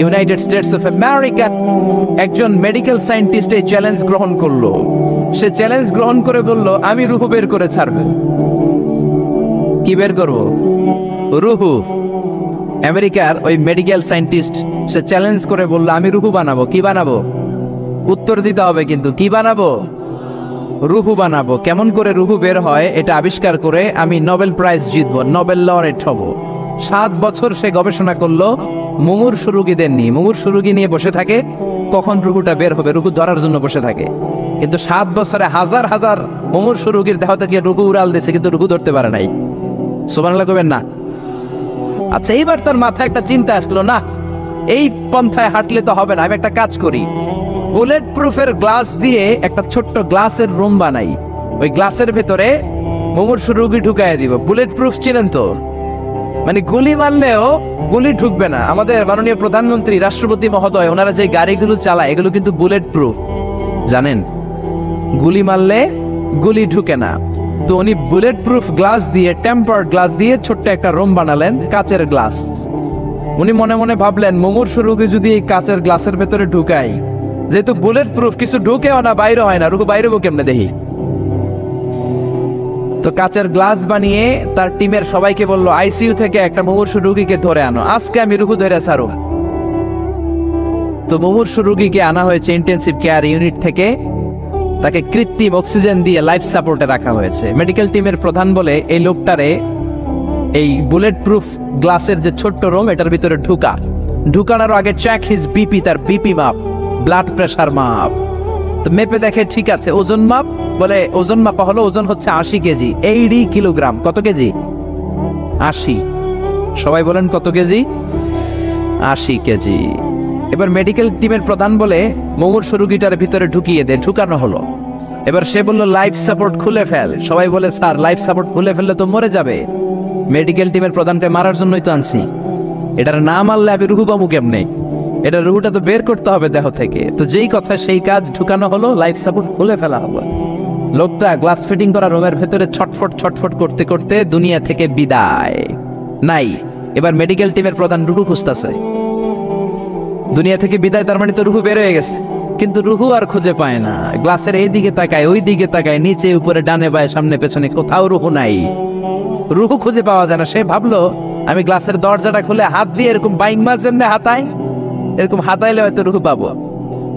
United States of America একজন medical scientist এই challenge গ্রহণ করলো। সে চ্যালেঞ্জ গ্রহণ করে বলল, আমি রুহু বের করে ছাড়বো। কি বের করবো? রুহু। আমেরিকার ওই মেডিকেল সায়েন্টিস্ট সে চ্যালেঞ্জ করে বলল, আমি রুহু বানাবো। কি বানাবো? উত্তর দিতে হবে কিন্তু। কি বানাবো? রুহু বানাবো। কেমন করে রুহু বের হয় এটা আবিষ্কার করে আমি নোবেল প্রাইজ জিতবো, নোবেল লরেট হব। 7 বছর সে গবেষণা করলো মুমূর্ষু রোগীদের নিয়ে। মুমূর্ষু রোগী নিয়ে বসে থাকে, কখন রুহুটা বের হবে, রুহু ধরার জন্য বসে থাকে। কিন্তু 7 বছরে হাজার হাজার মুমূর্ষু রোগীর দেহ থেকে রুহু উড়াল দিয়েছে, কিন্তু রুহু ধরতে পারে নাই। সুবহানাল্লাহ কইবেন না? আচ্ছা, এইবার তার মাথায় একটা চিন্তা আসলো, না এই পন্থায় হাঁটলে তো হবে না, আমি একটা কাজ করি, বুলেট প্রুফের গ্লাস দিয়ে একটা ছোট্ট গ্লাসের রুম বানাই, ওই গ্লাসের ভেতরে মুমূর্ষু রোগী ঢুকায় দিব। বুলেট প্রুফ চিনেন তো? মানে গুলি মারলেও গুলি ঢুকবে না। আমাদের মাননীয় প্রধানমন্ত্রী, রাষ্ট্রপতি মহোদয়, ওনারা যে গাড়িগুলো চালায় এগুলো কিন্তু বুলেট প্রুফ, জানেন? গুলি মারলে গুলি ঢুকে না। তো উনি বুলেট প্রুফ গ্লাস দিয়ে, টেম্পার্ড গ্লাস দিয়ে ছোট্ট একটা রুম বানালেন, কাচের গ্লাস। উনি মনে মনে ভাবলেন, মুমূর্ষু রোগী যদি এই কাচের গ্লাসের ভেতরে ঢুকাই, যেহেতু বুলেট প্রুফ, কিছু ঢুকেও না, বাইরে হয় না, রুহু বাইরে কেমনে দেখি। তো কাচের গ্লাস বানিয়ে তার টিমের সবাইকে বলল, আইসিইউ থেকে একটা মুমূর্ষু রোগীকে ধরে আনো, আজকে আমি রুহু ধরে ছাড়ো। তো মুমূর্ষু রোগীকে আনা হয়েছে ইন্টেনসিভ কেয়ার ইউনিট থেকে, তাকে কৃত্রিম অক্সিজেন দিয়ে লাইফ সাপোর্টে রাখা হয়েছে। মেডিকেল টিমের প্রধান বলে, এই লোকটারে এই বুলেট প্রুফ গ্লাসের যে ছোট্ট রুম, এটার ভিতরে ঢুকানোর আগে চেক হিজ বিপি, তার বিপি মাপ, ব্লাড প্রেশার মাপ। তো মেপে দেখে ঠিক আছে। ওজন মাপ, বলে ওজন মাপা হলো, ওজন হচ্ছে 80 কেজি, 80 কিলোগ্রাম। কত কেজি? 80। সবাই বলেন কত কেজি? 80 কেজি। এবার মেডিকেল টিমের প্রধান বলে, মুমূর্ষু রোগীটার ভিতরে ঢুকিয়ে দে। ঢুকানো হলো। এবার সে বলল, লাইফ সাপোর্ট খুলে ফেল। সবাই বলে, স্যার লাইফ সাপোর্ট খুলে ফেললে তো মরে যাবে। মেডিকেল টিমের প্রধানকে মারার জন্যই তো আনছি, এটার না মারলে আমি রুহু পাবো কেমনে? এটা রুহুটা তো বের করতে হবে দেহ থেকে। তো যেই কথা সেই কাজ, ঢুকানো হলো, লাইফ সাপোর্ট খুলে ফেলা হলো। লোকটা গ্লাস ফিটিং করা রুমের ভেতরে ছটফট ছটফট করতে করতে দুনিয়া থেকে বিদায় নাই। এবার মেডিকেল টিমের প্রধান রুহু খুঁজতেছে। দুনিয়া থেকে বিদায়, তার মানে তো রুহু বের হয়ে গেছে, কিন্তু রুহু আর খুঁজে পায় না। গ্লাসের এই দিকে তাকায়, ওই দিকে তাকায়, নিচে উপরে, ডানে বায়ে, সামনে পেছনে, কোথাও রুহু নাই। রুহু খুঁজে পাওয়া যায় না। সে ভাবলো, আমি গ্লাসের দরজাটা খুলে হাত দিয়ে এরকম বাইং মাছ যেমনি হাতায়, এরকম হাতাইলে হয়তো রুহু পাবো।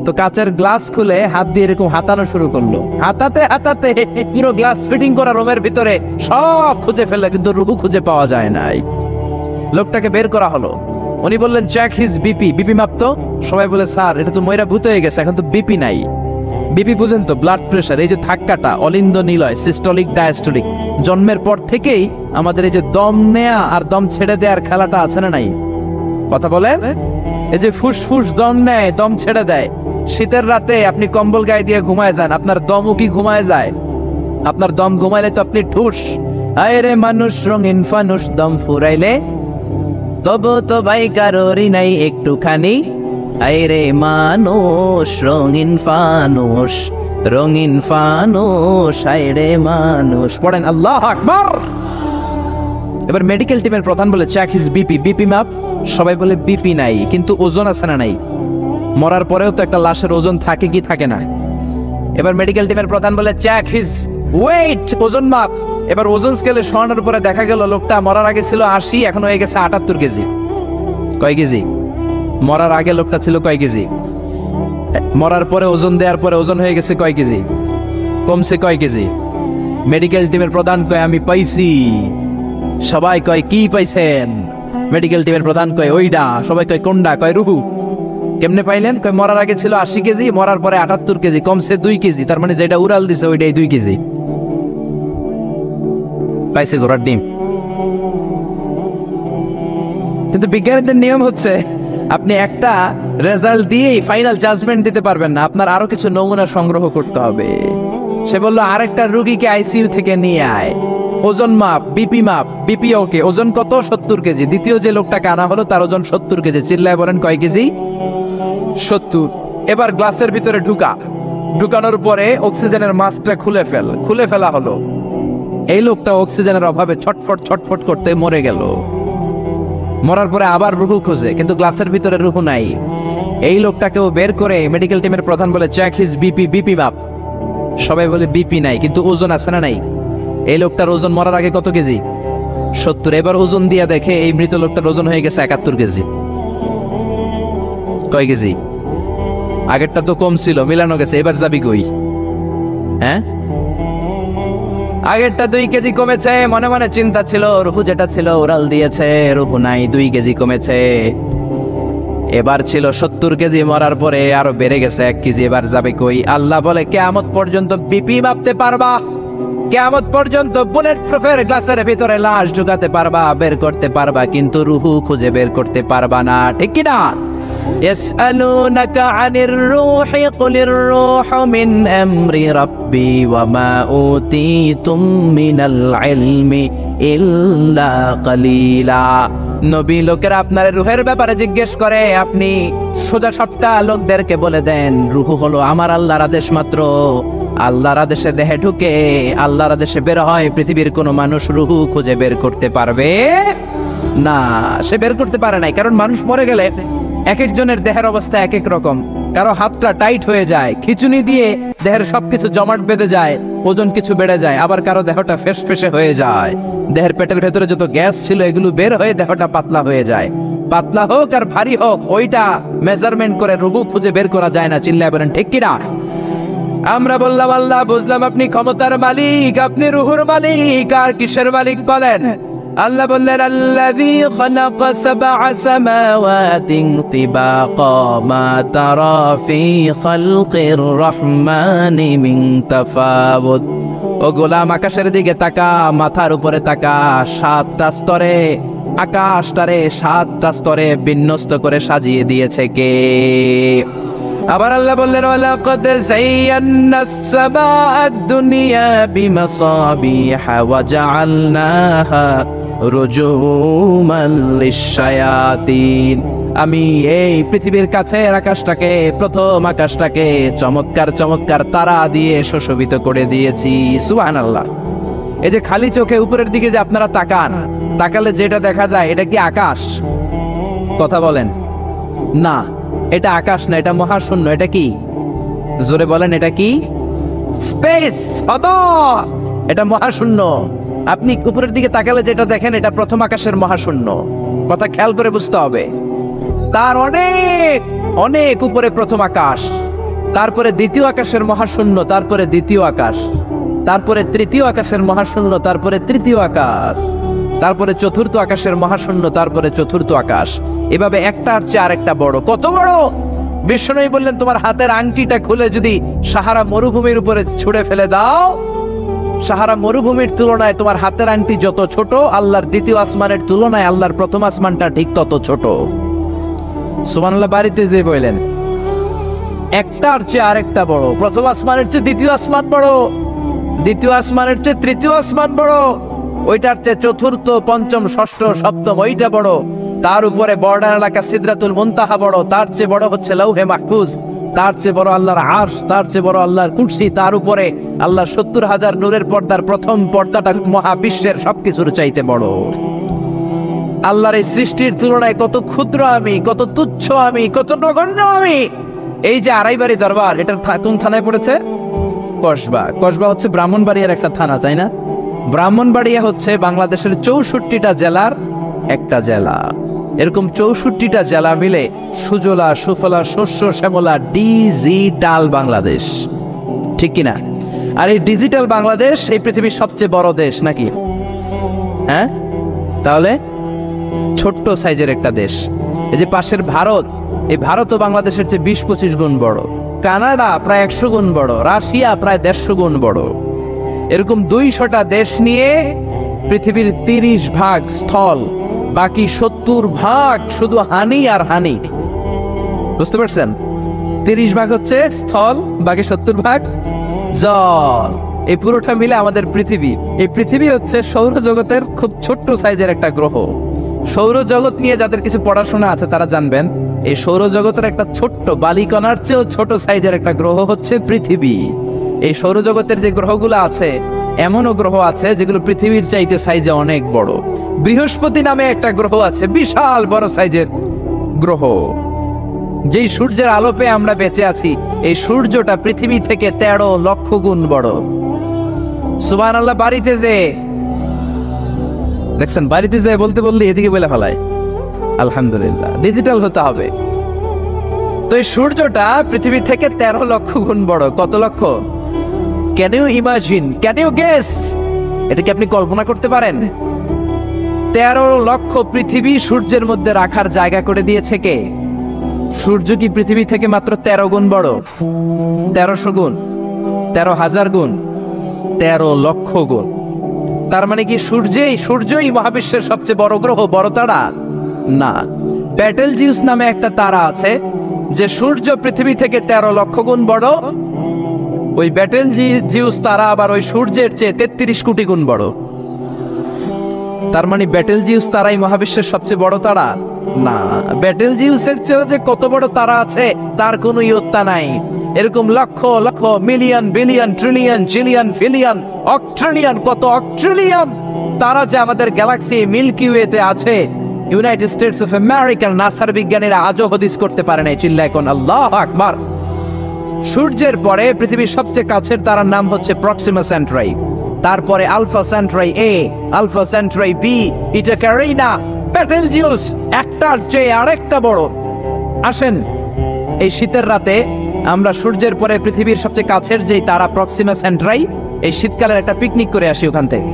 তো কাচের গ্লাস খুলে হাত দিয়ে এরকম হাতানো শুরু করলো। হাতাতে হাতাতে পুরো গ্লাস ফিটিং করা রুমের ভিতরে সব খুঁজে ফেললো, কিন্তু রুহু খুঁজে পাওয়া যায় নাই। লোকটাকে বের করা হলো। উনি বললেন, চেক হিজ বিপি, বিপি মাপতো। সবাই বলে, স্যার এটা তো ময়রা ভূত হয়ে গেছে, এখন তো বিপি নাই। বিপি বুঝেন তো? Blood pressure. এই যে ধাক্কাটা, অলিন্দ নিলয়, সিস্টোলিক ডায়াস্টোলিক, জন্মের পর থেকেই আমাদের এই যে দম নেয়া আর দম ছেড়ে দেওয়ার খেলাটা আছে না নাই? কথা বলেন। এই যে ফুসফুস দম নেয়, দম ছেড়ে দেয়। শীতের রাতে আপনি কম্বল গায়ে দিয়ে ঘুমায় যান, আপনার দমও কি ঘুমায় যায়? আপনার দম ঘুমাইলে তো আপনি ঠুস। আয় রে মানুষ রঙিন ফানুষ, দম ফুরাইলে তবু তো ভাই কারোরই নাই একটুখানি। আয় রে মানুষ রঙিন ফানুষ, রঙিন ফানুষ, আয় রে মানুষ। পড়েন আল্লাহু আকবার। এবার মেডিকেল টিমের প্রধান বলে, চেক হিজ বিপি, বিপি মাপ। সবাই বলে বিপি নাই, কিন্তু ওজন আছে না নাই? মরার পরেও তো একটা লাশের ওজন থাকে কি থাকে না? এবার মেডিকেল টিমের প্রধান বলে, চেক হিজ ওয়েট, ওজন মাপ। এবার ওজন স্কেলে সরানোর পরে দেখা গেল লোকটা মরার আগে ছিল 80, এখন হয়ে গেছে 78 কেজি। কয় কেজি? মরার আগে লোকটা ছিল কয় কেজি? মরার পরে ওজন দেওয়ার পরে ওজন হয়ে গেছে কয় কেজি? কমছে কয় কেজি? মেডিকেল টিমের প্রধান কয়, আমি পাইছি। সবাই কয়, কি পাইছেন? মেডিকেল টিমের প্রধান কয়, ওইডা। সবাই কয়, কোনডা? কয়, রুহু। কেমনে পাইলেন? কয়, মরার আগে ছিল 80 কেজি, মরার পরে 78 কেজি, কমছে 2 কেজি। তার মানে যেটা উড়াল দিছে ওইটাই 2 কেজি। পাইছে ঘোড়ার ডিম। কিন্তু বিজ্ঞানীদের নিয়ম হচ্ছে, আপনি একটা রেজাল্ট দিয়েই ফাইনাল জাজমেন্ট দিতে পারবেন না, আপনার আরো কিছু নমুনা সংগ্রহ করতে হবে। সে বলল, আরেকটা রোগীকে আইসিইউ থেকে নিয়ে আয়, ওজন মাপ, বিপি মাপ। বিপি ওকে, ওজন কত? 70 কেজি। দ্বিতীয় যে লোকটাকে আনা হলো তার ওজন 70 কেজি। চিল্লায় বলেন, কয় কেজি? 70। এবার গ্লাসের ভিতরে ঢুকানোর পরে অক্সিজেনের মাস্কটা খুলে ফেলা হলো। এই লোকটা অক্সিজেনের অভাবে ছটফট ছটফট করতে মরে গেল। মরার পরে আবার রুহু খোঁজে, কিন্তু গ্লাসের ভিতরে রুহু নাই। এই লোকটাকেও বের করে মেডিকেল টিমের প্রধান বলে চেক হিজ বিপি মাপ। সবাই বলে বিপি নাই, কিন্তু ওজন আছে না নাই? এই লোকটার ওজন মরার আগে কত কেজি? 70। এবার ওজন দিয়ে দেখে এই মৃত লোকটার ওজন হয়ে গেছে 71 কেজি। কয় কেজি? আগেরটা তো কম ছিল, মিলানো গেছে, এবার যাবি কই? হ্যাঁ, আগেরটা 2 কেজি কমেছে। মনে মনে চিন্তা ছিল, রুহু যেটা ছিল উড়াল দিয়েছে, রুহু নাই, 2 কেজি কমেছে। এবার ছিল 70 কেজি, মরার পরে আরো বেড়ে গেছে 1 কেজি, এবার যাবে কই? আল্লাহ বলে কিয়ামত পর্যন্ত বিপি মাপতে পারবা, কিয়ামত পর্যন্ত বুলেট প্রুফের গ্লাসের ভিতরে লাশ ঢুকাতে পারবা, বের করতে পারবা, কিন্তু রুহু খুঁজে বের করতে পারবা না। ঠিক কি না? ইয়াসআলুনাকা আনির রূহি কুলির রূহু মিন আমরি রাব্বি ওয়া মা উতীতুম মিনাল ইলমি ইল্লা কালিলা। নবী লোকেরা আপনার রুহের ব্যাপারে জিজ্ঞেস করে, আপনি সোজা সাপটা লোকদেরকে বলে দেন, রুহু হলো আমার আল্লাহর আদেশ মাত্র। আল্লাহর আদেশে দেহে ঢুকে, আল্লাহর আদেশে বের হয়। পৃথিবীর কোন মানুষ রুহু খুঁজে বের করতে পারবে না, সে বের করতে পারে নাই। কারণ মানুষ মরে গেলে এক একজনের দেহের অবস্থা এক এক রকম। কারো হাতটা টাইট হয়ে যায়, খিচুনি দিয়ে দেহের সবকিছু জমাট বেঁধে যায়, ওজন কিছু বেড়ে যায়। আবার কারো দেহটা ফেসফেসে হয়ে যায়, দেহের পেটের ভেতরে যত গ্যাস ছিল এগুলো বের হয়ে দেহটা পাতলা হয়ে যায়। পাতলা হোক আর ভারী হোক, ওইটা মেজারমেন্ট করে রুহু খুঁজে বের করা যায় না। চিল্লায় বলেন ঠিক কিনা? আমরা বললাম আল্লাহ, বুঝলাম আপনি ক্ষমতার মালিক, আপনি রুহুর মালিক, আর কিসের মালিক বলেন? আল্লাহ বললেন, আল্লাযী খালাকা সাবআ সামাওয়াতিন তিবাকা মা তারা ফি খালকির রহমানি মিন তাফাউত। ও গোলাম, আকাশের দিকে তাকা, মাথার উপরে তাকা। 7টা স্তরে আকাশটারে 7টা স্তরে বিন্যস্ত করে সাজিয়ে দিয়েছে কে? আবার আল্লাহ বললেন, ওয়ালাকাদ যায়্যানাস সামাআদ দুনিয়া বিমাসাবিহা ওয়া জাআলনাহা রুজুমান লিশ-শায়াতিন। আমি এই পৃথিবীর কাছের আকাশটাকে, প্রথম আকাশটাকে চমৎকার চমৎকার তারা দিয়ে সুশোভিত করে দিয়েছি। সুবহানাল্লাহ। এই যে খালি চোখে উপরের দিকে যে আপনারা তাকান, তাকালে যেটা দেখা যায় এটা কি আকাশ? কথা বলেন না, এটা আকাশ না, এটা মহাশূন্য। এটা কি? জোরে বলেন, এটা কি? স্পেস, এটা মহাশূন্য। আপনি উপরের দিকে তাকালে যেটা দেখেন এটা প্রথম আকাশের মহাশূন্য। কথা খেয়াল করে বুঝতে হবে। তার অনেক অনেক উপরে প্রথম আকাশ, তারপরে দ্বিতীয় আকাশের মহাশূন্য, তারপরে দ্বিতীয় আকাশ, তারপরে তৃতীয় আকাশের মহাশূন্য, তারপরে তৃতীয় আকাশ, তারপরে চতুর্থ আকাশের মহাশূন্য, তারপরে চতুর্থ আকাশ। এভাবে একটার চেয়ে আরেকটা বড়। কত বড়? বিষ্ণু বললেন, তোমার হাতের আংটিটা খুলে যদি সাহারা মরুভূমির উপরে ছুঁড়ে ফেলে দাও, সাহারা মরুভূমির তুলনায় তোমার হাতের আংটি যত ছোট, আল্লাহর দ্বিতীয় আসমানের তুলনায় আল্লাহর প্রথম আসমানটা ঠিক তত ছোট। সুবহানাল্লাহ। বাড়িতে যে বললেন, একটার চেয়ে আরেকটা বড়। প্রথম আসমানের চেয়ে দ্বিতীয় আসমান বড়, দ্বিতীয় আসমানের চেয়ে তৃতীয় আসমান বড়, ওইটার চেয়ে চতুর্থ, পঞ্চম, ষষ্ঠ, সপ্তম ওইটা বড়। তার উপরে বর্ডার এলাকা সিদরাতুল মুনতাহা বড়, তার চেয়ে বড় হচ্ছে লাউহে মাহফুজ, তার চেয়ে বড় আল্লাহর আরশ, তার চেয়ে বড় আল্লাহর কুরসি, তার উপরে আল্লাহর 70,000 নূরের পর্দার প্রথম পর্দাটা মহাবিশ্বের সবকিছুর চাইতে বড়। আল্লাহর এই সৃষ্টির তুলনায় কত ক্ষুদ্র আমি, কত তুচ্ছ আমি, কত নগণ্য আমি। এই যে আড়াইবাড়ি দরবার, এটার কোন থানায় পড়েছে? কসবা। কসবা হচ্ছে ব্রাহ্মণবাড়িয়ার একটা থানা, তাই না? ব্রাহ্মণবাড়িয়া হচ্ছে বাংলাদেশের 64টা জেলার একটা জেলা। এরকম 64টা জেলা মিলে সুজলা সুফলা শস্য শ্যামলা ডিজিটাল বাংলাদেশ। ঠিক কিনা? আর এই ডিজিটাল বাংলাদেশ এই পৃথিবীর সবচেয়ে বড় দেশ নাকি? হ্যাঁ, তাহলে ছোট্ট সাইজের একটা দেশ। এই যে পাশের ভারত, এই ভারতও বাংলাদেশের চেয়ে 20-25 গুণ বড়। কানাডা প্রায় 100 গুণ বড়, রাশিয়া প্রায় 150 গুণ বড়। এরকম 200টা দেশ নিয়ে পৃথিবীর 30 ভাগ স্থল, বাকি 70 ভাগ শুধু হানি আর হানি। বুঝতে পারছেন? 30 ভাগ হচ্ছে স্থল, বাকি 70 ভাগ জল। এই পুরোটা মিলে আমাদের পৃথিবী। এই পৃথিবী হচ্ছে সৌরজগতের খুব ছোট্ট সাইজের একটা গ্রহ। সৌরজগৎ নিয়ে যাদের কিছু পড়াশোনা আছে তারা জানবেন, এই সৌরজগতের একটা ছোট্ট বালিকণার চেয়েও ছোট সাইজের একটা গ্রহ হচ্ছে পৃথিবী। এই সৌরজগতের যে গ্রহগুলো আছে এমনও গ্রহ আছে যেগুলো পৃথিবীর চাইতে সাইজে অনেক বড়। বৃহস্পতি নামে একটা গ্রহ আছে, বিশাল বড় সাইজের গ্রহ। যেই সূর্যের আলো পেয়ে আমরা বেঁচে আছি, এই সূর্যটা পৃথিবী থেকে 13 লক্ষ গুণ বড়। সুবহানাল্লাহ। বাড়িতে যে দেখছেন, বাড়িতে যে বলতে বললে এদিকে বলে ফেলায়। আলহামদুলিল্লাহ, ডিজিটাল হতে হবে। তো এই সূর্যটা পৃথিবী থেকে 13 লক্ষ গুণ বড়। কত লক্ষ? Can you imagine, can you guess? এটা কি আপনি কল্পনা করতে পারেন? 13 লক্ষ পৃথিবী সূর্যের মধ্যে রাখার জায়গা করে দিয়েছে কে? সূর্য কি পৃথিবী থেকে মাত্র 13 গুণ বড়? 1300 গুণ, 13,000 গুণ, 13 লক্ষ গুণ। তার মানে কি সূর্যই মহাবিশ্বের সবচেয়ে বড় গ্রহ, বড় তারা? না। ব্যাটেলজিউস নামে একটা তারা আছে, যে সূর্য পৃথিবী থেকে 13 লক্ষ গুণ বড়। ওই ব্যাটেলজিউস তারা আবার ওই সূর্যের চেয়ে 33 কোটি গুণ বড়। তার মানে ব্যাটেলজিউস তারাই মহাবিশ্বের সবচেয়ে বড় তারা? না। ব্যাটেলজিউসের চেয়েও যে কত বড় তারা আছে তার কোনো ইয়ত্তা নাই। এরকম lakh lakh, million, billion, trillion, zillion, ফিলিয়ন, অক্ট্রিলিয়ন, কত অক্ট্রিলিয়ন তারা যে আমাদের গ্যালাক্সি মিল্কি ওয়েতে আছে, ইউনাইটেড স্টেটস অফ আমেরিকার নাসার বিজ্ঞানীরা আজও হদিস করতে পারে নাই। চিল্লায় কোন আল্লাহু আকবার। সূর্যের পরে পৃথিবীর সবচেয়ে কাছের তারার নাম হচ্ছে প্রক্সিমা সেন্ট্রাই, তারপরে আলফা সেন্ট্রাই এ, আলফা সেন্ট্রাই বি, ইটা ক্যারিনা, ব্যাটেলজিউস একটার চেয়ে আরেকটা বড়। আসেন, এই শীতের রাতে আমরা সূর্যের পরে পৃথিবীর সবচেয়ে কাছের যে তারা প্রক্সিমা সেন্ট্রাই, এই শীতকালের একটা পিকনিক করে আসি ওখান থেকে।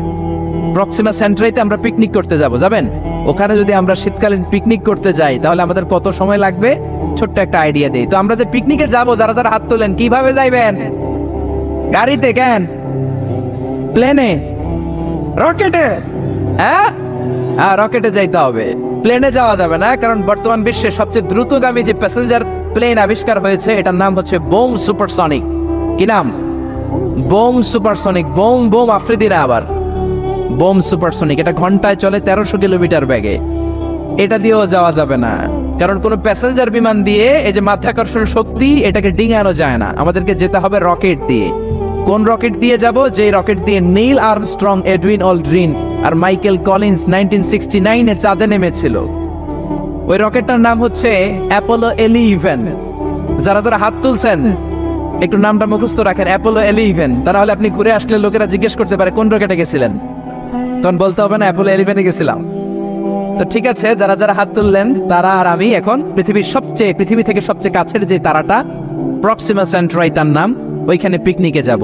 প্রক্সিমা সেন্ট্রাইতে আমরা পিকনিক করতে যাবেন? ওখানে যদি আমরা শীতকালীন পিকনিক করতে যাই তাহলে আমাদের কত সময় লাগবে? ছোট্ট একটা আইডিয়া দেই। তো আমরা যে পিকনিকে যাব, যারা যারা হাত তোলেন, কিভাবে যাইবেন? গাড়িতে? কেন? প্লেনে? রকেটে? হ্যাঁ, রকেটে যাইতে হবে, প্লেনে যাওয়া যাবে না। কারণ বর্তমান বিশ্বে সবচেয়ে দ্রুতগামী যে প্যাসেঞ্জার প্লেন আবিষ্কার হয়েছে, এটার নাম হচ্ছে বোম সুপারসনিক। কি নাম? Bomb supersonic. বোম বোম আফ্রিদিরা আবার বোম সুপারসনিক। এটা ঘন্টায় চলে 1300 কিলোমিটার বেগে। এটা দিয়েও যাওয়া যাবে না, কারণ কোনো প্যাসেঞ্জার বিমান দিয়ে এই যে মাধ্যাকর্ষণ শক্তি, এটাকে ডিঙানো যায় না। আমাদেরকে যেতে হবে রকেট দিয়ে। কোন রকেট দিয়ে যাব? যে রকেট দিয়ে নীল আর্মস্ট্রং, এডউইন অলড্রিন আর মাইকেল কলিন্স 1969-এ চাঁদে নেমেছিল। ওই রকেটটার নাম হচ্ছে অ্যাপোলো 11। যারা যারা হাত তুলছেন একটু নামটা মুখস্থ রাখেন, অ্যাপোলো 11। তাহলে আপনি ঘুরে আসলে লোকেরা জিজ্ঞেস করতে পারে কোন রকেটে গেছিলেন, তখন বলতে হবে না অ্যাপোলো 11-এ গেছিলাম। তো ঠিক আছে, যারা যারা হাত তুললেন তারা আর আমি এখন পৃথিবী থেকে সবচেয়ে কাছের যে তারাটা প্রক্সিমা সেন্ট্রাই তার নাম, ওইখানে পিকনিকে যাব।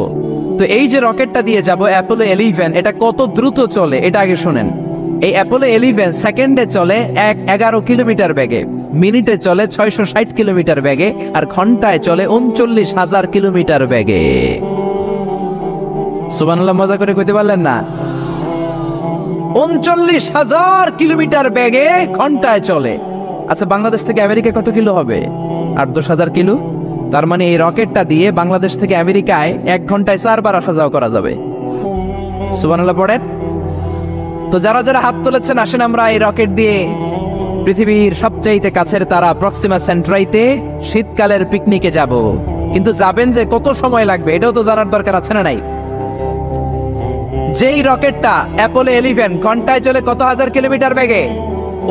তো এই যে রকেটটা দিয়ে যাব অ্যাপোলো 11, এটা কত দ্রুত চলে এটা আগে শোনেন। এই অ্যাপোলো 11 সেকেন্ডে চলে 11 কিলোমিটার বেগে, মিনিটে চলে 660 কিলোমিটার বেগে, আর ঘন্টায় চলে 39,000 কিলোমিটার বেগে। সুবহানাল্লাহ, মজা করে কইতে পারলেন না? 39,000 কিলোমিটার বেগে ঘন্টায় চলে। আচ্ছা, বাংলাদেশ থেকে আমেরিকা কত কিলো হবে? 8-10,000 কিলো। তার মানে এই রকেটটা দিয়ে বাংলাদেশ থেকে আমেরিকায় 1 ঘন্টায় 4 বার আসা যাওয়া করা যাবে। সুবহানাল্লাহ পড়েন। তো যারা যারা হাত তুলেছেন, আসেন আমরা এই রকেট দিয়ে পৃথিবীর সবচাইতে কাছের তারা প্রক্সিমা সেন্ট্রাইতে শীতকালের পিকনিকে যাব। কিন্তু যাবেন যে কত সময় লাগবে এটাও তো জানার দরকার আছে না নাই? যেই রকেটটা অ্যাপোলো 11 ঘন্টায় চলে কত হাজার কিলোমিটার বেগে?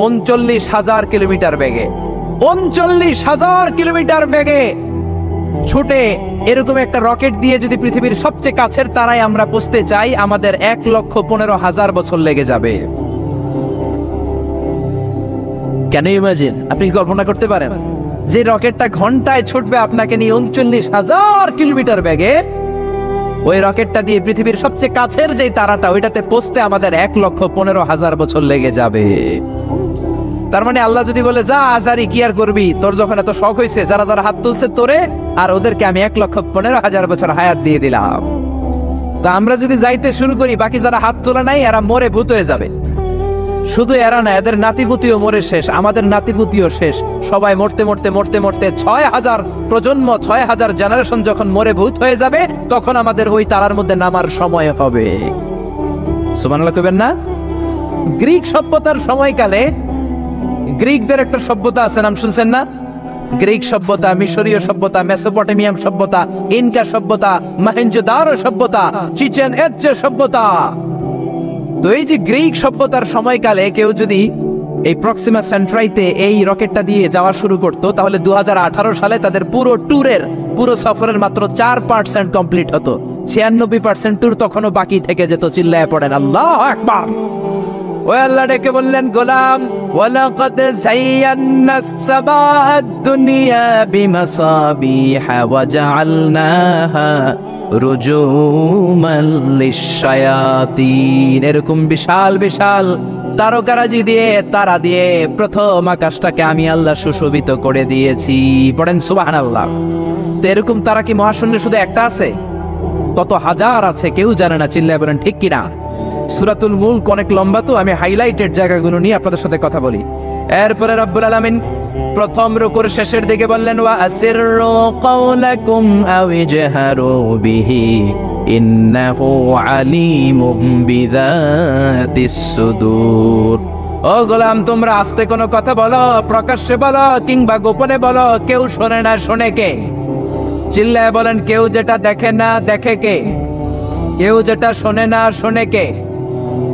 39,000 কিলোমিটার বেগে। 39,000 কিলোমিটার বেগে ছুটে এরকম একটা রকেট দিয়ে যদি পৃথিবীর সবচেয়ে কাছের তারায় আমরা পৌঁছতে চাই, আমাদের 1,15,000 বছর লেগে যাবে। কেন ইমাজিন? আপনি কল্পনা করতে পারেন যে রকেটটা ঘন্টায় ছুটবে আপনাকে নিয়ে 39,000 কিলোমিটার বেগে, ওই রকেটটা দিয়ে পৃথিবীর সবচেয়ে কাছের যে তারাটা ওইটাতে পৌঁছতে আমাদের 1,15,000 বছর লেগে যাবে। তার মানে আল্লাহ যদি বলে যা আজারি কি আর করবি, তোর যখন এত শখ হয়েছে, যারা যারা হাত তুলছে তোরে আর ওদেরকে আমি 1,15,000 বছর হায়াত দিয়ে দিলাম। তা আমরা যদি যাইতে শুরু করি, বাকি যারা হাত তোলা নাই এরা মরে ভূত হয়ে যাবে। শুধু এরা না, এদের নাতিপুতিও মরে শেষ, আমাদের নাতিপুতিও শেষ। সবাই মরতে মরতে মরতে মরতে 6,000 প্রজন্ম, 6,000 জেনারেশন যখন মরে ভূত হয়ে যাবে, তখন আমাদের ওই তারার মধ্যে নামার সময় হবে। সুবহানাল্লাহ কইবেন না? গ্রিক সভ্যতার সময়কালে গ্রিকদের একটা সভ্যতা আছে, নাম শুনছেন না? গ্রিক সভ্যতা, মিশরীয় সভ্যতা, মেসোপটেমিয়াম সভ্যতা, ইনকা সভ্যতা, মহেঞ্জোদারো সভ্যতা, চিচেন ইৎজা সভ্যতা। তো এই যে গ্রিক সভ্যতার সময়কালে কেউ যদি এই প্রক্সিমা সেন্ট্রাইতে এই রকেটটা দিয়ে যাওয়া শুরু করতো, তাহলে 2018 সালে তাদের পুরো সফরের মাত্র 4% কমপ্লিট হতো। 96% ট্যুর তখনও বাকি থেকে যেত। চিল্লায় পড়েন আল্লাহু আকবার। ওই আল্লাহ ডেকে বললেন, গোলাম ওয়ালাকাদ যায়্যানাস সামাআদ দুনিয়া বিমাসাবিহা ওয়া জাআলনাহা রুজুমান লিশ-শায়াতিন। এরকম বিশাল বিশাল তারকারাজি দিয়ে, তারা দিয়ে প্রথম আকাশটাকে আমি আল্লাহ সুশোভিত করে দিয়েছি। পড়েন সুবহানাল্লাহ। তো এরকম তারা কি মহাশূন্যে শুধু একটা আছে? কত হাজার আছে কেউ জানে না। চিল্লায় বলেন ঠিক কিনা? সূরাতুল মুলক অনেক লম্বা, তো আমি হাইলাইটেড জায়গাগুলো নিয়ে আপনাদের সাথে কথা বলি। এরপরে রব্বুল আলামিন প্রথম রুকুর শেষের দিকে বললেন, ওয়া আসিররু কাওলাকুম আও ইজহারু বিহি ইন্নাহু আলিমুম বিযাতিস সুদূর। ও গোলাম, তোমরা আস্তে কোনো কথা বলো, প্রকাশ্যে বলো কিংবা গোপনে বলো, কেউ শোনে না, শোনে কে? চিল্লায় বলেন, কেউ যেটা দেখে না দেখে কে? কেউ যেটা শোনে না শোনে কে?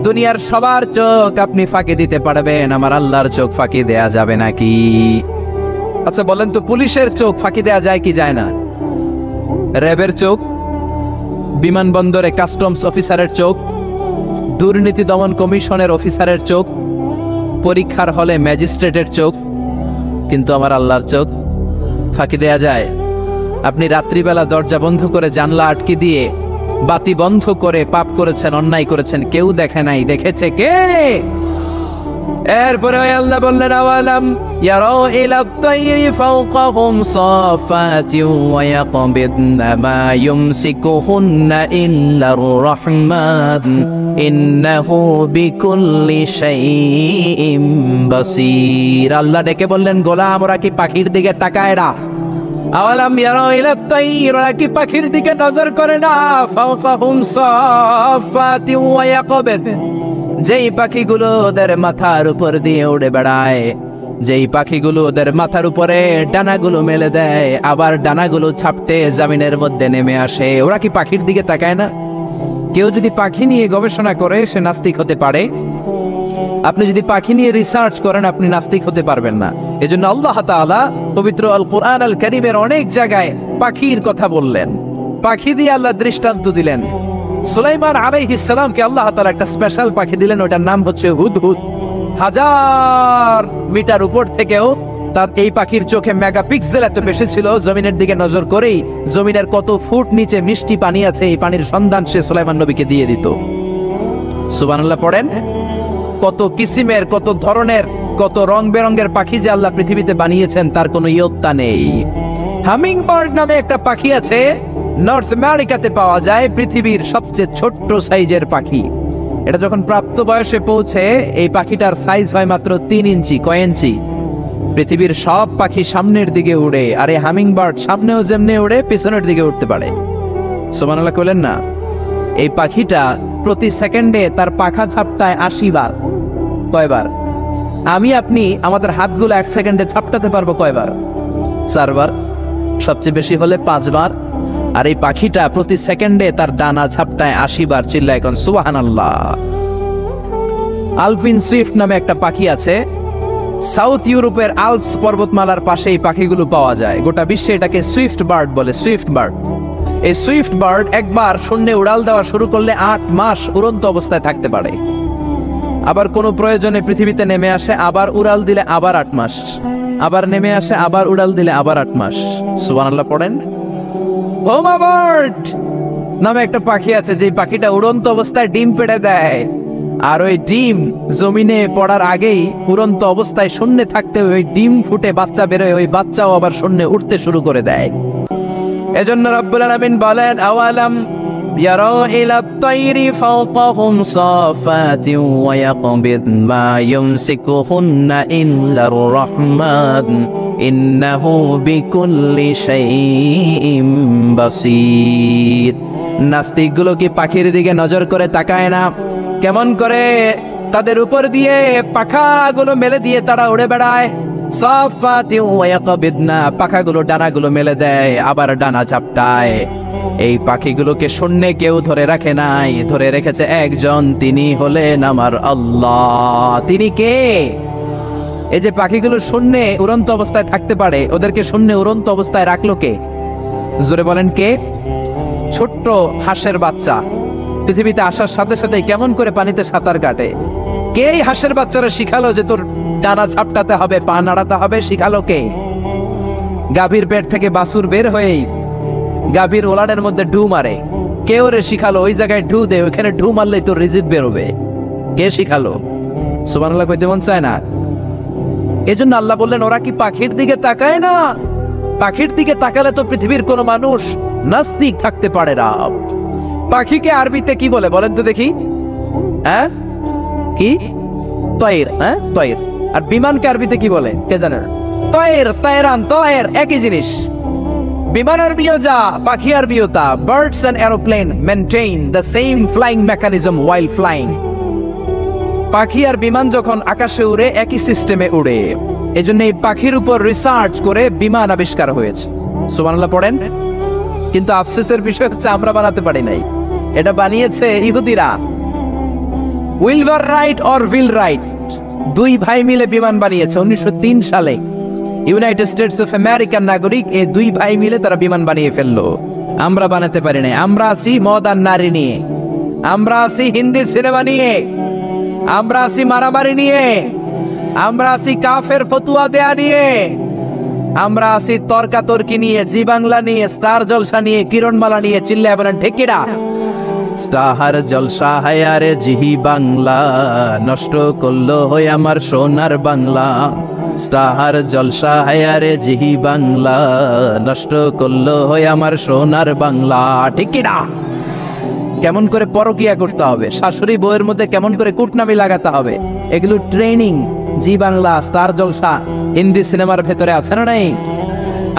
দুনিয়ার সবার চোখ আপনি ফাঁকি দিতে পারবেন, আমার আল্লাহর চোখ ফাঁকি দেয়া যাবে নাকি? আচ্ছা বলেন তো, পুলিশের চোখ ফাঁকি দেয়া যায় কি যায় না? র্যাবের চোখ, বিমানবন্দরে কাস্টমস অফিসারের চোখ, দুর্নীতি দমন কমিশনের অফিসারের চোখ, পরীক্ষার হলে ম্যাজিস্ট্রেটের চোখ, কিন্তু আমার আল্লাহর চোখ ফাঁকি দেয়া যায়? আপনি রাত্রিবেলা দরজা বন্ধ করে, জানলা আটকে দিয়ে, বাতি বন্ধ করে পাপ করেছেন, অন্যায় করেছেন, কেউ দেখে নাই, দেখেছে কে? এরপরে আল্লাহ বললেন, আওয়ালাম ইয়ারাউ ইলা তাইরি ফাওকাহুম সাফাতিন ওয়া ইয়াকবিদনা মা ইউমসিকুহুন্না ইল্লার রাহমান ইন্নাহু বিকুল্লি শাইইন বাসীর। আল্লাহ ডেকে বললেন, গোলাম ওরা কি পাখির দিকে তাকায় না? আওয়ালাম ইয়ারাউ ইলা তাইর, ওরা কি পাখির দিকে নজর করে না? ফাওকাহুম সাফাতিন ওয়া ইয়াকবিদ, যেই পাখিগুলো ওদের মাথার উপর দিয়ে উড়ে বেড়ায়, যেই পাখিগুলো ওদের মাথার উপরে ডানাগুলো মেলে দেয়, আবার ডানাগুলো ছাপতে জমিনের মধ্যে নেমে আসে, ওরা কি পাখির দিকে তাকায় না? কেউ যদি পাখি নিয়ে গবেষণা করে সে নাস্তিক হতে পারে। আপনি যদি পাখি নিয়ে রিসার্চ করেন আপনি নাস্তিক হতে পারবেন না। এজন্য আল্লাহ তাআলা পবিত্র আল কোরআন আল কারীমের অনেক জায়গায় পাখির কথা বললেন, পাখি দিয়ে আল্লাহ দৃষ্টান্ত দিলেন। সুলাইমান আলাইহিস সালামকে আল্লাহ তাআলা একটা স্পেশাল পাখি দিলেন, ওটার নাম হচ্ছে হুদহুদ। 1000 মিটার উপর থেকেও তার এই পাখির চোখে মেগাপিক্সেল এত বেশি ছিল, জমিনের দিকে নজর করেই জমিনের কত ফুট নিচে মিষ্টি পানি আছে এই পানির সন্ধান সে সুলাইমান নবীকে দিয়ে দিত। সুবহানাল্লাহ পড়েন। কত কিসিমের, কত ধরনের, কত রং বেরঙের পাখি যে আল্লাহ পৃথিবীতে বানিয়েছেন তার কোনো ইয়ত্তা নেই। হামিং বার্ড নামে একটা পাখি আছে, নর্থ আমেরিকাতে পাওয়া যায়, পৃথিবীর সবচেয়ে ছোট্ট সাইজের পাখি। এটা যখন প্রাপ্ত বয়সে পৌঁছে এই পাখিটার সাইজ হয় মাত্র 3 ইঞ্চি। কয় ইঞ্চি? পৃথিবীর সব পাখি সামনের দিকে উড়ে, আর এই হামিং বার্ড সামনেও যেমনি উড়ে পিছনের দিকে উঠতে পারে। সুবহানাল্লাহ কইলেন না? এই পাখিটা প্রতি সেকেন্ডে তার পাখা ঝাপটায় 80 বার। কয়বার? আমি আপনি আমাদের হাতগুলো 1 সেকেন্ডে ঝাপটাতে পারবো কয়বার? 4 বার, সবচেয়ে বেশি হলে 5 বার। আর এই পাখিটা প্রতি সেকেন্ডে তার ডানা ঝাপটায় 80 বার। চিল্লায় এখন সুবহানাল্লাহ। আলপিন সুইফট নামে একটা পাখি আছে, সাউথ ইউরোপের আল্পস পর্বতমালার পাশে এই পাখিগুলো পাওয়া যায়। গোটা বিশ্বে এটাকে সুইফট বার্ড বলে, সুইফট বার্ড। এই সুইফট বার্ড একবার শূন্যে উড়াল দেওয়া শুরু করলে 8 মাস উড়ন্ত অবস্থায় থাকতে পারে। আবার কোনো প্রয়োজনে পৃথিবীতে নেমে আসে, আবার উড়াল দিলে আবার 8 মাস, আবার নেমে আসে, আবার উড়াল দিলে আবার 8 মাস। সুবহানাল্লাহ পড়েন। হোমা বার্ড নামে একটা পাখি আছে, যে পাখিটা উড়ন্ত অবস্থায় ডিম পেড়ে দেয়, আর ওই ডিম জমিনে পড়ার আগেই উড়ন্ত অবস্থায় শূন্যে থাকতে ওই ডিম ফুটে বাচ্চা বেরোয়, ওই বাচ্চাও আবার শূন্যে উঠতে শুরু করে দেয়। এজন্য রব্বুল আলামিন বলেন, আওয়ালাম ইয়ারাউ ইলা তাইরি ফাওকাহুম সাফাতিন ওয়া ইয়াকবিদ মা ইউমসিকুহুন্না ইল্লার রাহমান ইন্নাহু বিকুল্লি শাইইন বাসীর। নাস্তিকগুলো কি পাখির দিকে নজর করে তাকায় না? কেমন করে তাদের উপর দিয়ে পাখাগুলো মেলে দিয়ে তারা উড়ে বেড়ায়। সাফাতিন ওয়া ইয়াকবিদনা, পাখাগুলো ডানাগুলো মেলে দেয় আবার ডানা ঝাপটায়। এই পাখিগুলোকে শূন্যে কেউ ধরে রাখে নাই, ধরে রেখেছে একজন, তিনি হলেন আমার আল্লাহ। তিনি কে? এই যে পাখিগুলো শূন্যে উড়ন্ত অবস্থায় থাকতে পারে, ওদেরকে শূন্যে উড়ন্ত অবস্থায় রাখলো কে? জোরে বলেন কে? ছোট্ট হাঁসের বাচ্চা পৃথিবীতে আসার সাথে সাথে কেমন করে পানিতে সাঁতার কাটে? কে এই হাঁসের বাচ্চারা শিখালো যে তোর ডানা ঝাপটাতে হবে, পা নাড়াতে হবে? শিখালো কে? গাভীর পেট থেকে বাছুর বের হয়েই গাভীর ওলানের মধ্যে ঢু মারে, কে ওরে শিখালো ওই জায়গায় ঢু দে, ওইখানে ঢু মারলেই তোর রিজিক বেরোবে? কে শিখালো? সুবহানাল্লাহ কইতে মন চায় না? এজন্য আল্লাহ বললেন ওরা কি পাখির দিকে তাকায় না? পাখির দিকে তাকালে তো পৃথিবীর কোন মানুষ নাস্তিক থাকতে পারে না। পাখিকে আরবিতে কি বলে বলেন তো দেখি? হ্যাঁ, কি? তয়ের। হ্যাঁ, তয়ের। আর বিমানকে আরবিতে কি বলে কে জানেন? তয়ের, তয়রান, তয়ের একই জিনিস। বিমান আরবিও যা, পাখি আরবিও তা। Birds and aeroplane maintain the same flying mechanism while flying. পাখি আর বিমান যখন আকাশে উড়ে একই সিস্টেমে উড়ে, এজন্য এই পাখির উপর রিসার্চ করে বিমান আবিষ্কার হয়েছে। সুবহানাল্লাহ পড়েন। কিন্তু আফসোসের বিষয় হচ্ছে আমরা বানাতে পারি নাই, এটা বানিয়েছে ইহুদিরা। উইলভার রাইট অর উইল রাইট দুই ভাই মিলে বিমান বানিয়েছে 1903 সালে। ইউনাইটেড স্টেটস অফ আমেরিকার নাগরিক এই দুই ভাই মিলে তারা বিমান বানিয়ে ফেললো। আমরা বানাতে পারি নাই। আমরা আছি মদ আর নারী নিয়ে, আমরা আছি হিন্দি সিনেমা নিয়ে, আমরা আছি মারামারি নিয়ে, আমরা আছি কাফের ফতুয়া দেয়া নিয়ে, আমরা আছি তর্কাতর্কি নিয়ে, জি বাংলা নিয়ে, স্টার জলসা নিয়ে, কিরণমালা নিয়ে। চিল্লায় বলেন ঠিক কিনা? স্টার জলসা হায়ারে জিহি বাংলা, নষ্ট করলো হয়ে আমার সোনার বাংলা। স্টার জলসা হায়ারে জিহি বাংলা, নষ্ট করলো হয়ে আমার সোনার বাংলা। ঠিক কিনা? কেমন করে পরকিয়া করতে হবে, শাশুড়ি বউয়ের মধ্যে কেমন করে কুটনামি লাগাতে হবে, এগুলো ট্রেনিং জি বাংলা, স্টার জলসা, হিন্দি সিনেমার ভেতরে আছে না নাই?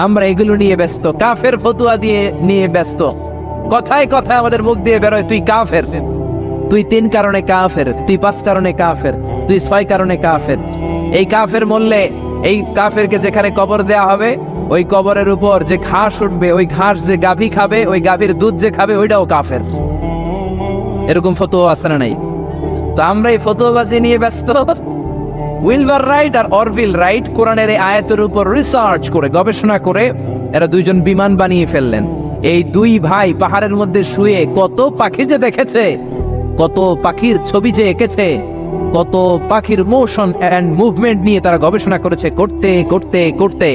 আমরা এগুলো নিয়ে ব্যস্ত, কাফের ফতুয়া দিয়ে নিয়ে ব্যস্ত। কথায় কথায় আমাদের মুখ দিয়ে বেরোয় তুই কাফের, তুই 3 কারণে কাফের, তুই 5 কারণে কাফের, তুই 6 কারণে কাফের। এই কাফের মরলে এই কাফেরকে যেখানে কবর দেয়া হবে, ওই কবরের উপর যে ঘাস উঠবে, ওই ঘাস যে গাভী খাবে, ওই গাভীর দুধ যে খাবে, ওইটাও কাফের। এরকম ফতোয়া আছে না নাই? তো আমরা এই ফতোয়াবাজি নিয়ে ব্যস্ত। উইলভার রাইট আর অরভিল রাইট কোরআনের এই আয়াতের উপর রিসার্চ করে, গবেষণা করে এরা দুইজন বিমান বানিয়ে ফেললেন। এই দুই ভাই পাহাড়ের মধ্যে শুয়ে কত পাখি যে দেখেছে, কত পাখির ছবি যে এঁকেছে, কত পাখির মোশন এন্ড মুভমেন্ট নিয়ে তারা গবেষণা করেছে। করতে করতে করতে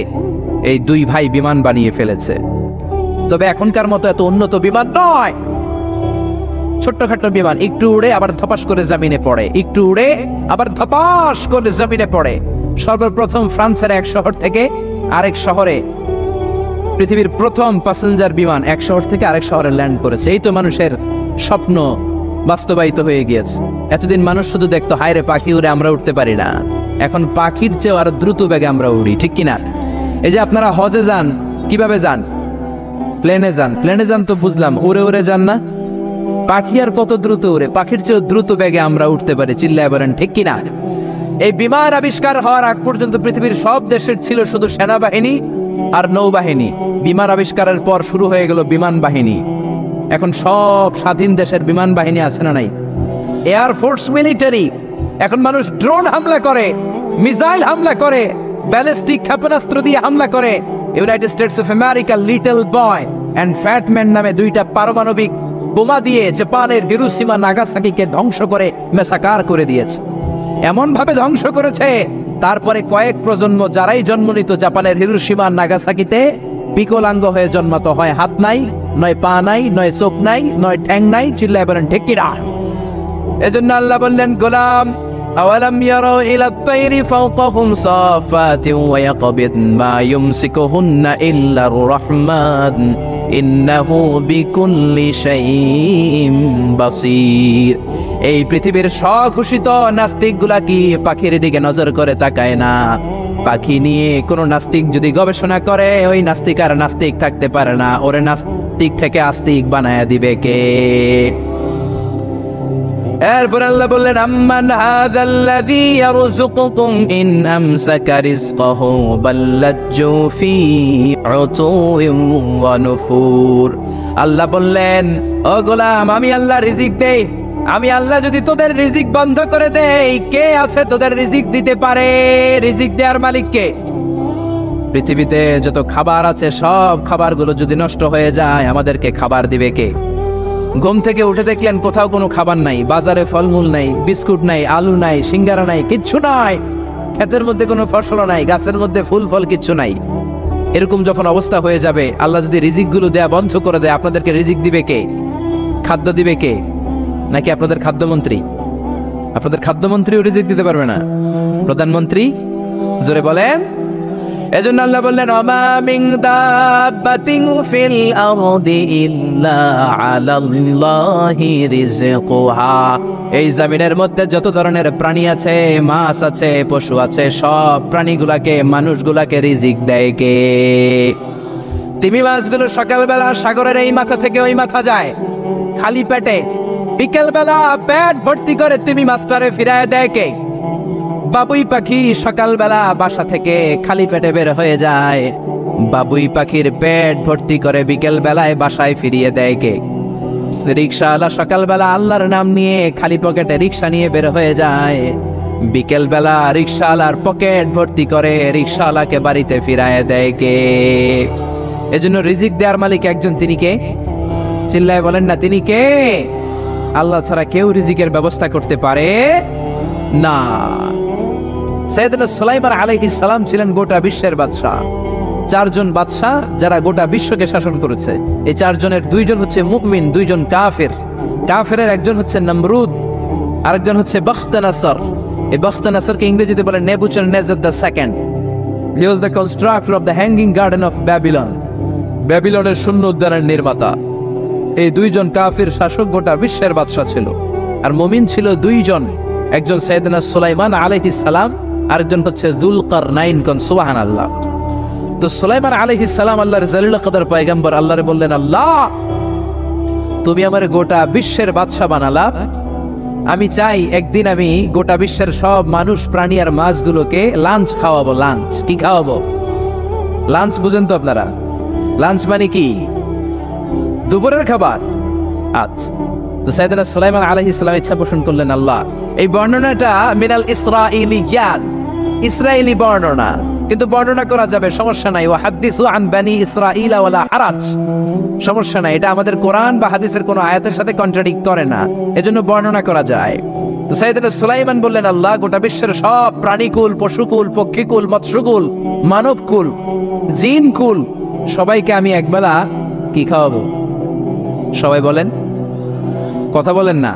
এই দুই ভাই বিমান বানিয়ে ফেলেছে। তবে এখনকার মতো এত উন্নত বিমান নয়, ছোট্টখাটো বিমান, একটু উড়ে আবার ধপাস করে জমিনে পড়ে, একটু উড়ে আবার ধপাস করে জমিনে পড়ে। সর্বপ্রথম ফ্রান্সের এক শহর থেকে আরেক শহরে পৃথিবীর প্রথম প্যাসেঞ্জার বিমান এক শহর থেকে আরেক শহরে ল্যান্ড করেছে। এই তো মানুষের স্বপ্ন বাস্তবায়িত হয়ে গিয়েছে। এতদিন মানুষ শুধু দেখতো হায় রে পাখি উড়ে, আমরা উঠতে পারি না। এখন পাখির চেয়ে আরো দ্রুত বেগে আমরা উড়ি, ঠিক কিনা? এই যে আপনারা হজে যান, কিভাবে যান? প্লেনে যান। প্লেনে যান তো বুঝলাম, উড়ে উড়ে যান না? পাখি আর কত দ্রুত উড়ে, পাখির চেয়ে দ্রুত বেগে আমরা উঠতে পারি। চিল্লায় বলেন ঠিক কিনা? এই বিমান আবিষ্কার হওয়ার আগ পর্যন্ত পৃথিবীর সব দেশের ছিল শুধু সেনাবাহিনী আর নৌবাহিনী। বিমান আবিষ্কারের পর শুরু হয়ে গেল বিমান বাহিনী। এখন সব স্বাধীন দেশের বিমান বাহিনী আছে না নাই? Air force, military. এখন মানুষ ড্রোন হামলা করে, মিসাইল হামলা করে, ব্যালিস্টিক ক্ষেপণাস্ত্র দিয়ে হামলা করে। United States of America Little Boy and Fat Man নামে দুইটা পারমাণবিক বোমা দিয়ে জাপানের হিরোশিমা নাগাসাকিকে ধ্বংস করে মেসাকার করে দিয়েছে। এমন ভাবে ধ্বংস করেছে, তারপরে কয়েক প্রজন্ম যারাই জন্ম নিত জাপানের হিরোশিমা নাগাসাকিতে বিকলাঙ্গ হয়ে জন্মাতো। হয় হাত নাই, নয় পা নাই, নয় চোখ নাই, নয় ঠ্যাং নাই। চিল্লায় বলেন ঠিক কিনা? এজন্য আল্লাহ বললেন, গোলাম আওয়ালাম ইয়ারাউ ইলা আত-তায়রি ফাওকাহুম সাফাতিন ওয়া ইয়াকবিদ মা ইউমসিকুহুন্না ইল্লার রাহমান ইন্নাহু বিকুল্লি শাইইন বাসীর। এই পৃথিবীর স্বঘোষিত নাস্তিকগুলা কি পাখির দিকে নজর করে তাকায় না? পাখি নিয়ে কোন নাস্তিক যদি গবেষণা করে, ওই নাস্তিক আর নাস্তিক থাকতে পারে না। ওরে নাস্তিক থেকে আস্তিক বানায়া দিবে কে? এরপর আল্লাহ বললেন আম্মান হাযাল্লাযী ইয়ারযুকুকুম ইন আমসাকা রিজকাহু বাল্লাজ্জু ফি উতুইন ওয়া নুফুর। আল্লাহ বললেন, ও গোলাম, আমি আল্লাহ রিজিক দেই। আমি আল্লাহ যদি তোদের রিজিক বন্ধ করে দেই, কে আছে তোদের রিজিক দিতে পারে? রিজিক দেওয়ার মালিক কে? পৃথিবীতে যত খাবার আছে সব খাবারগুলো যদি নষ্ট হয়ে যায়, আমাদেরকে খাবার দিবে কে? ঘুম থেকে উঠে দেখলেন কোথাও কোনো খাবার নাই, বাজারে ফলমূল নাই, বিস্কুট নাই, আলু নাই, সিঙ্গারা নাই, কিচ্ছু নাই, ক্ষেতের মধ্যে কোনো ফসল নাই, গাছের মধ্যে ফুল ফল কিচ্ছু নাই। এরকম যখন অবস্থা হয়ে যাবে, আল্লাহ যদি রিজিক গুলো দেয়া বন্ধ করে দেয়, আপনাদেরকে রিজিক দিবে কে? খাদ্য দিবে কে? নাকি আপনাদের খাদ্যমন্ত্রী? আপনাদের খাদ্যমন্ত্রীও রিজিক দিতে পারবে না, প্রধানমন্ত্রী? জোরে বলেন। এজন্য আল্লাহ বললেন, ওমা মিন দাব্বাতিন ফিল আরদি ইল্লা আলাল্লাহি রিজকুহা। এই জমিনের মধ্যে যত ধরনের প্রাণী আছে, মাছ আছে, পশু আছে, সব প্রাণীগুলাকে, মানুষগুলাকে রিজিক দেয় কে? তিমি মাছগুলো সকালবেলা সাগরের এই মাথা থেকে ওই মাথা যায় খালি পেটে, বিকেলবেলা পেট ভর্তি করে তিমি মাছটারে ফিরায় দেয় কে? বাবুই পাখি সকালবেলা বাসা থেকে খালি পেটে বের হয়ে যায়, বাবুই পাখির পেট ভর্তি করে বিকেল বেলায় বাসায় ফিরিয়ে দেয় কে? রিকশাওয়ালা সকালবেলা আল্লাহর নাম নিয়ে খালি পকেটে রিকশা নিয়ে বের হয়ে যায়, বিকেল বেলা রিকশাওয়ালার পকেট ভর্তি করে রিকশাওয়ালাকে বাড়িতে ফিরায় দেয় কে? এজন্য রিজিক দেওয়ার মালিক একজন, তিনি কে? চিল্লায় বলেন না, তিনি কে? আল্লাহ ছাড়া কেউ রিজিকের ব্যবস্থা করতে পারে না। সাইয়েদনা সুলাইমান আলাইহিস সালাম ছিলেন গোটা বিশ্বের বাদশা। চারজন বাদশা যারা গোটা বিশ্বকে শাসন করেছে, এই চারজনের দুইজন হচ্ছে মুমিন, দুইজন কাফের। কাফেরের একজন হচ্ছে নমরুদ, আরেকজন হচ্ছে বখতনাসর। এই বখতনাসরকে ইংরেজিতে বলে Nebuchadnezzar the second. He was the constructor of the hanging garden of Babylon. ব্যাবিলনের শূন্য উদ্যানের নির্মাতা। এই দুইজন কাফের শাসক গোটা বিশ্বের বাদশা ছিল। আর মুমিন ছিল দুইজন, একজন সাইয়েদনা সুলাইমান আলাইহিস সালাম, আরেকজন হচ্ছে যুলকারনাইন। কোন সুবহানাল্লাহ। তো সুলাইমান আলাইহিস সালাম আল্লাহর জালিল কদর পয়গম্বর, আল্লাহরে বললেন, আল্লাহ তুমি আমার গোটা বিশ্বের বাদশা বানালা, আমি চাই একদিন আমি গোটা বিশ্বের সব মানুষ, প্রাণী আর মাছগুলোকে লাঞ্চ খাওয়াবো। লাঞ্চ কি খাওয়াবো? লাঞ্চ বুঝেন তো আপনারা? লাঞ্চ মানে কি? দুপুরের খাবার। আচ্ছা, তো সাইয়েদনা সুলাইমান আলাইহিস সালাম ইচ্ছা পোষণ করলেন, আল্লাহ এই বর্ণনাটা মিনাল ইসরাঈলিয়াত, ইসরায়েলি বর্ণনা, কিন্তু বর্ণনা করা যাবে, সমস্যা নাই। ওয়া হাদিসু আন বানি ইসরাঈল ওয়ালা হারাজ, সমস্যা নাই, এটা আমাদের কোরআন বা হাদিসের কোনো আয়াতের সাথে কন্ট্রাডিক্ট করে না, এজন্য বর্ণনা করা যায়। তো সাইয়েদনা সুলাইমান বললেন, আল্লাহ গোটা বিশ্বের সব প্রাণীকুল, পশুকুল, পক্ষীকুল, মৎস্যকুল, মানবকুল, জিনকুল, সবাইকে আমি একবেলা কি খাওয়াবো? সবাই বলেন, কথা বলেন না।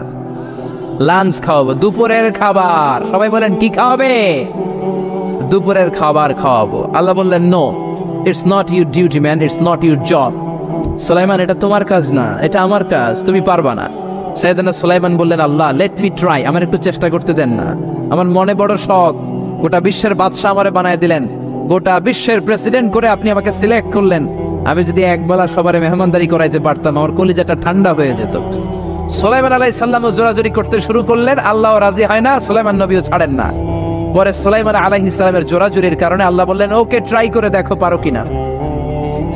লাঞ্চ খাওয়াবো, দুপুরের খাবার। সবাই বলেন, কি খাওয়াবে? দুপুরের খাবার খাওয়াবো। আল্লাহ বললেন, no, it's not your duty man, it's not your job. Sulaiman, এটা তোমার কাজ না, এটা আমার কাজ, তুমি পারবা না। সাইয়েদনা সুলাইমান বললেন, আল্লাহ লেট মি ট্রাই, আমার একটু চেষ্টা করতে দেন না, আমার মনে বড় শখ, গোটা বিশ্বের বাদশা আমারে বানায় দিলেন, গোটা বিশ্বের প্রেসিডেন্ট করে আপনি আমাকে সিলেক্ট করলেন, আমি যদি একবেলা সবারে মেহমানদারি করাইতে পারতাম, আমার কলিজাটা ঠান্ডা হয়ে যেত। সুলাইমান আলাইহিস সালাম জোরাজুরি করতে শুরু করলেন, আল্লাহ রাজি হয় না, সুলাইমান নবীও ছাড়েন না। পরে সুলাইমান আলাইহিস সালামের জোরাজুরির কারণে আল্লাহ বললেন, ওকে ট্রাই করে দেখো পারো কিনা।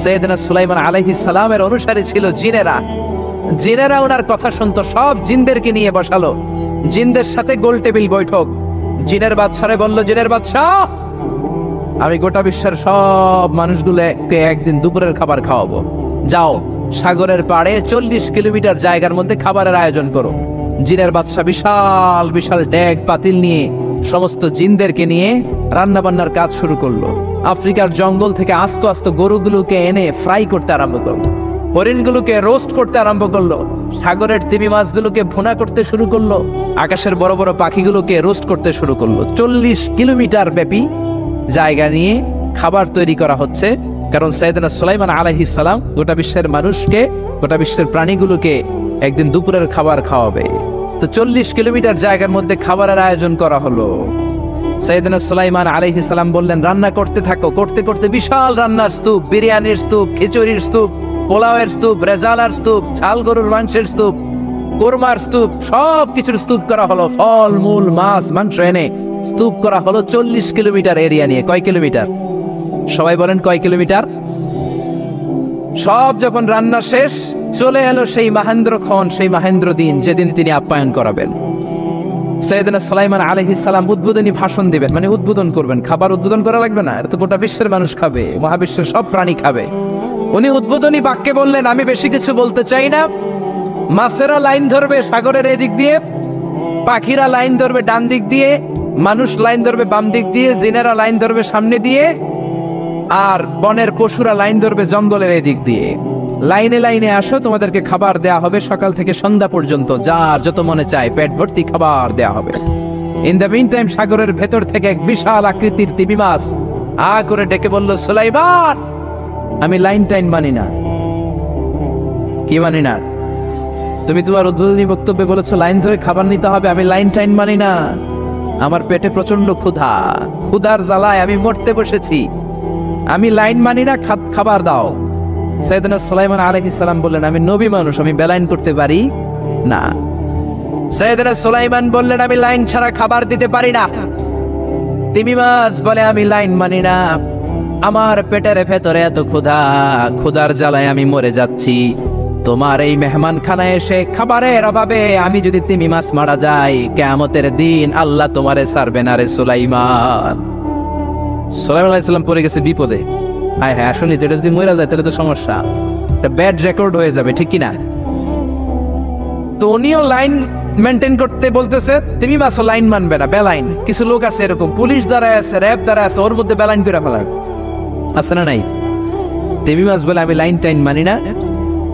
সাইয়েদনা সুলাইমান আলাইহিস সালামের অনুসারী ছিল জিনেরা। জিনেরা ওনার কথা শুনতো, সব জিনদেরকে নিয়ে বসালো, জিনদের সাথে গোল টেবিল বৈঠক। জিনের বাদশারে বলল, জিনের বাদশা, আমি গোটা বিশ্বের সব মানুষগুলোকে একদিন দুপুরের খাবার খাওয়াবো, যাও সাগরের পাড়ে 40 কিলোমিটার জায়গার মধ্যে খাবারের আয়োজন করো। জিনের বাদশা বিশাল বিশাল ডেক পাতিল নিয়ে সমস্ত জিনদেরকে নিয়ে রান্না বান্নার কাজ শুরু করলো। আফ্রিকার জঙ্গল থেকে আস্ত আস্ত গরুগুলোকে এনে ফ্রাই করতে আরম্ভ করলো, হরিণগুলোকে রোস্ট করতে আরম্ভ করলো, সাগরের তিমি মাছগুলোকে ভুনা করতে শুরু করলো, আকাশের বড় বড় পাখিগুলোকে রোস্ট করতে শুরু করলো। 40 কিলোমিটার ব্যাপী জায়গা নিয়ে খাবার তৈরি করা হচ্ছে, কারণ সাইয়েদনা সুলাইমান আলাইহিস সালাম গোটা বিশ্বের মানুষকে, গোটা বিশ্বের প্রাণীগুলোকে একদিন দুপুরের খাবার খাওয়াবে। তো 40 কিলোমিটার জায়গার মধ্যে খাবারের আয়োজন করা হলো। সাইয়েদনা সুলাইমান আলাইহিস সালাম বললেন, রান্না করতে থাকো। করতে করতে বিশাল রান্নার স্তূপ, বিরিয়ানির স্তূপ, খিচুড়ির স্তূপ, পোলাওয়ের স্তূপ, রেজালার স্তূপ, ঝাল গরুর মাংসের স্তূপ, কোরমার স্তূপ, সব কিছুর স্তূপ করা হলো, ফল মূল মাছ মাংস এনে স্তূপ করা হলো 40 কিলোমিটার এরিয়া নিয়ে। কয় কিলোমিটার? সবাই বলেন কয় কিলোমিটার? সব যখন রান্না শেষ, চলে এলো সেই মাহেন্দ্রক্ষণ, সেই মাহেন্দ্র দিন যেদিন তিনি আপ্যায়ন করাবেন। সৈয়দনা সুলাইমান আলাইহিস সালাম উদ্বোধনী ভাষণ দিবেন, মানে উদ্বোধন করবেন। খাবার উদ্বোধন করা লাগবে না, এটা তো গোটা বিশ্বের মানুষ খাবে, মহাবিশ্বের সব প্রাণী খাবে। উনি উদ্বোধনী বাক্যে বললেন, আমি বেশি কিছু বলতে চাই না। মাছেরা লাইন ধরবে সাগরের এদিক দিয়ে, পাখিরা লাইন ধরবে ডান দিক দিয়ে, মানুষ লাইন ধরবে বাম দিক দিয়ে, জিনেরা লাইন ধরবে সামনে দিয়ে, আর বনের পশুরা লাইন ধরবে জঙ্গলের এদিক দিয়ে। লাইনে লাইনে আসো, তোমাদেরকে খাবার দেয়া হবে সকাল থেকে সন্ধ্যা পর্যন্ত, যার যত মনে চায় পেট ভর্তি খাবার দেয়া হবে। ইন দ্য মিন টাইম সাগরের ভেতর থেকে এক বিশাল আকৃতির তিমি মাছ আ করে ডেকে বলল, সুলাইমান, আমি লাইন টাইন মানি না। কি মানি না? তুমি তোমার উদ্বোধনী বক্তব্যে বলেছো লাইন ধরে খাবার নিতে হবে, আমি লাইন টাইন মানি না। আমার পেটে প্রচন্ড ক্ষুধা, ক্ষুধার জ্বালায় আমি মরতে বসেছি, আমি লাইন মানি না, খাবার দাও। সাইয়েদনা সুলাইমান আলাইহিস সালাম বললেন, আমি নবী মানুষ, আমি বেলাইন করতে পারি না। সাইয়েদনা সুলাইমান বললেন, আমি লাইন ছাড়া খাবার দিতে পারি না। তিমি মাছ বলে, আমি লাইন মানি না, আমার পেটের ভেতরে এত ক্ষুধা, ক্ষুধার জ্বালায় আমি মরে যাচ্ছি। তোমার এই মেহমান খানায় এসে খাবারের অভাবে আমি যদি তিমি মাছ মারা যাই, কিয়ামতের দিন আল্লাহ তোমারে ছাড়বে না রে সুলাইমান। সুলাইমান আলাইহিস সালাম পড়ে গেছে বিপদে। হ্যাঁ হ্যাঁ, আসলে যেটা যদি মরে যায় তাহলে তো সমস্যা, একটা ব্যাড রেকর্ড হয়ে যাবে, ঠিক কিনা? তো উনিও লাইন মেনটেন করতে বলতেছে, তিমি মাছও লাইন মানবে না, বেলাইন। কিছু লোক আছে এরকম, পুলিশ দাঁড়ায় আছে, র্যাব দাঁড়ায় আছে, ওর মধ্যে বেলাইন করে ফেলায়, আছে না নাই? তিমি মাছ বলে, আমি লাইন টাইন মানি না।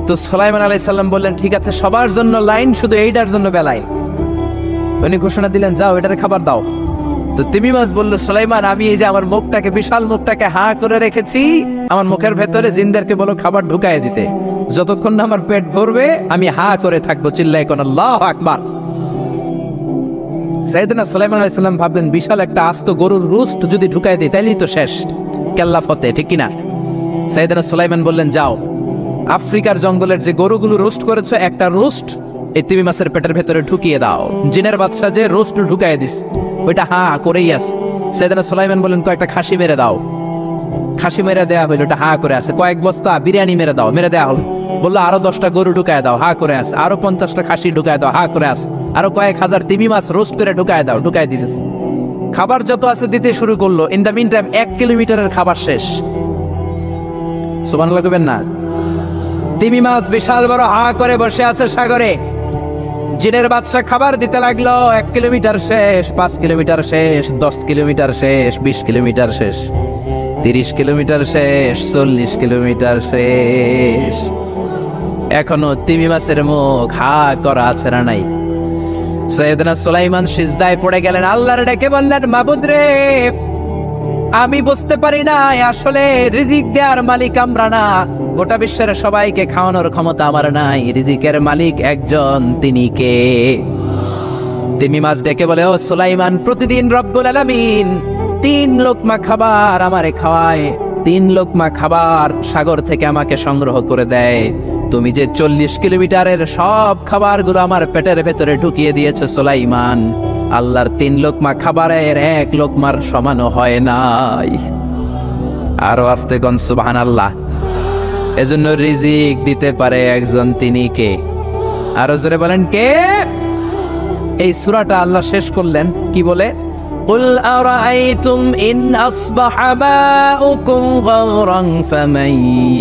তো সুলাইমান আলাইহিস সালাম বললেন, ঠিক আছে, সবার জন্য লাইন, শুধু এইটার জন্য বেলাইন। উনি ঘোষণা দিলেন, যাও এটারে খাবার দাও। তো তিমি মাছ বলল, সুলাইমান, আমি এই যে আমার মুখটাকে, বিশাল মুখটাকে হা করে রেখেছি, আমার মুখের ভেতরে জিনদেরকে বলো খাবার ঢুকায় দিতে, যতক্ষণ না আমার পেট ভরবে আমি হা করে থাকবো, চিল্লায় কোন আল্লাহু আকবার। সাইয়েদনা সুলাইমান আলাইহিস সালাম ভাবলেন, বিশাল একটা আস্ত গরুর রোস্ট যদি ঢুকায় দিই তাইলেই তো শেষ, কেল্লা ফতে, ঠিক কিনা? সাইয়েদনা সুলাইমান বললেন, যাও আফ্রিকার জঙ্গলের যে গরুগুলো রোস্ট করেছো, একটা রোস্ট এই তিমি মাছের পেটের ভেতরে ঢুকিয়ে দাও। জিনের বাদশা যে রোস্ট ঢুকায় দিস, ওইটা হা করেই আছে। সাইয়েদনা সুলাইমান বললেন, কয়েকটা খাসি মেরে দাও। খাসি মেরে দেয়া হইলো, ওটা হা করে আছে। কয়েক বস্তা বিরিয়ানি মেরে দাও, মেরে দেয়া হলো। বললো আরো 10টা গরু ঢুকায় দাও, হা করে আছে। আরো 50টা খাসি ঢুকায় দাও, হা করে আছে। আরো কয়েক হাজার তিমি মাছ রোস্ট করে ঢুকায় দাও, ঢুকায় দিতেছে। খাবার যত আছে দিতে শুরু করলো। ইন দ্য মিন টাইম 1 কিলোমিটারের খাবার শেষ। সুবহানাল্লাহ কইবেন না? তিমি মাছ বিশাল বড় হা করে বসে আছে সাগরে। জিনের বাদশা খাবার দিতে লাগলো। 1 কিলোমিটার শেষ, 5 কিলোমিটার শেষ, 10 কিলোমিটার শেষ, 20 কিলোমিটার শেষ, 30 কিলোমিটার শেষ, 40 কিলোমিটার শেষ। এখনো তিমি মাছের মুখ হা করা আছে না নাই? সাইয়েদনা সুলাইমান সিজদায় পড়ে গেলেন, আল্লাহর ডেকে বললেন, মাবুদ রে, আমি বুঝতে পারি না, আসলে রিজিক দেওয়ার মালিক আমরা না, গোটা বিশ্বের সবাইকে খাওয়ানোর ক্ষমতা আমার নাই, রিজিকের মালিক একজন, তিনি কে? তিমি মাছ ডেকে বলে, ও সুলাইমান, প্রতিদিন রব্বুল আলামিন 3 লোকমা খাবার আমারে খাওয়ায়, 3 লোকমা খাবার সাগর থেকে আমাকে সংগ্রহ করে দেয়। তুমি যে 40 কিলোমিটারের সব খাবারগুলো আমার পেটের ভেতরে ঢুকিয়ে দিয়েছো সুলাইমান, আল্লাহর 3 লোকমা খাবারের 1 লোকমার সমানও হয় নাই। আরো আস্তে কোন সুবহানাল্লাহ। এজন্য রিজিক দিতে পারে একজন, তিনি কে? আরো জোরে বলেন, কে? এই সূরাটা আল্লাহ শেষ করলেন কি বলে? قل أرأيتم إن أصبح ماؤكم غورا فمن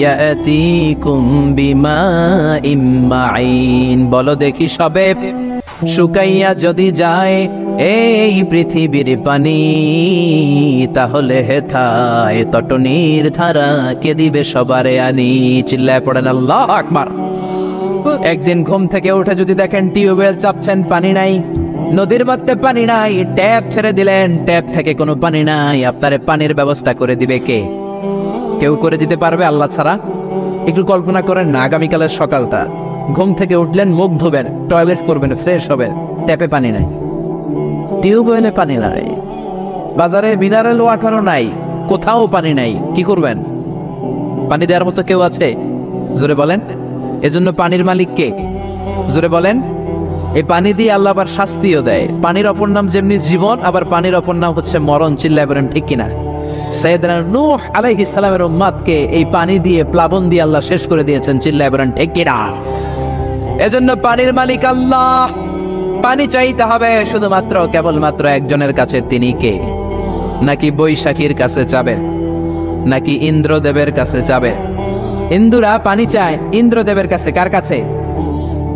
يأتيكم بماء معين। বলো দেখি, সবে শুকাইয়া যদি যায় এই পৃথিবীর পানি, তাহলে হেথায় তটনির ধারা কে দিবে সবারে আনি? চিল্লায় পড়েন আল্লাহু আকবার। একদিন ঘুম থেকে উঠে যদি দেখেন টিউবওয়েল চাপছেন, পানি নাই, নদীর মধ্যে পানি নাই, ট্যাপ ছেড়ে দিলেন, ট্যাপ থেকে কোনো পানি নাই, আপনারে পানির ব্যবস্থা করে দিবে কে? কেউ করে দিতে পারবে আল্লাহ ছাড়া? একটু কল্পনা করেন না, আগামীকালের সকালটা, ঘুম থেকে উঠলেন, মুখ ধোবেন, টয়লেট করবেন, ফ্রেশ হবেন, ট্যাপে পানি নাই, টিউবওয়েলে পানি নাই, বাজারে মিনারেল ওয়াটারও নাই, কোথাও পানি নাই, কি করবেন? পানি দেওয়ার মতো কেউ আছে? জোরে বলেন। এজন্য পানির মালিক কে? জোরে বলেন। এই পানি দিয়ে আল্লাহ আবার শাস্তিও দেয়। পানির অপর নাম যেমনি জীবন, আবার পানির অপর নাম হচ্ছে মরণ। চিল্লায় বলেন ঠিক কিনা? সাইয়েদনা নূহ আলাইহিস সালামের উম্মতকে এই পানি দিয়ে, প্লাবন দিয়ে আল্লাহ শেষ করে দিয়েছেন। চিল্লায় বলেন ঠিক কিনা? এজন্য পানির মালিক আল্লাহ। পানি চাইতে হবে শুধুমাত্র কেবলমাত্র একজনের কাছে, তিনি কে? নাকি বৈশাখীর কাছে চাবে, নাকি ইন্দ্রদেবের কাছে চাবে? হিন্দুরা পানি চায় ইন্দ্রদেবের কাছে। কার কাছে?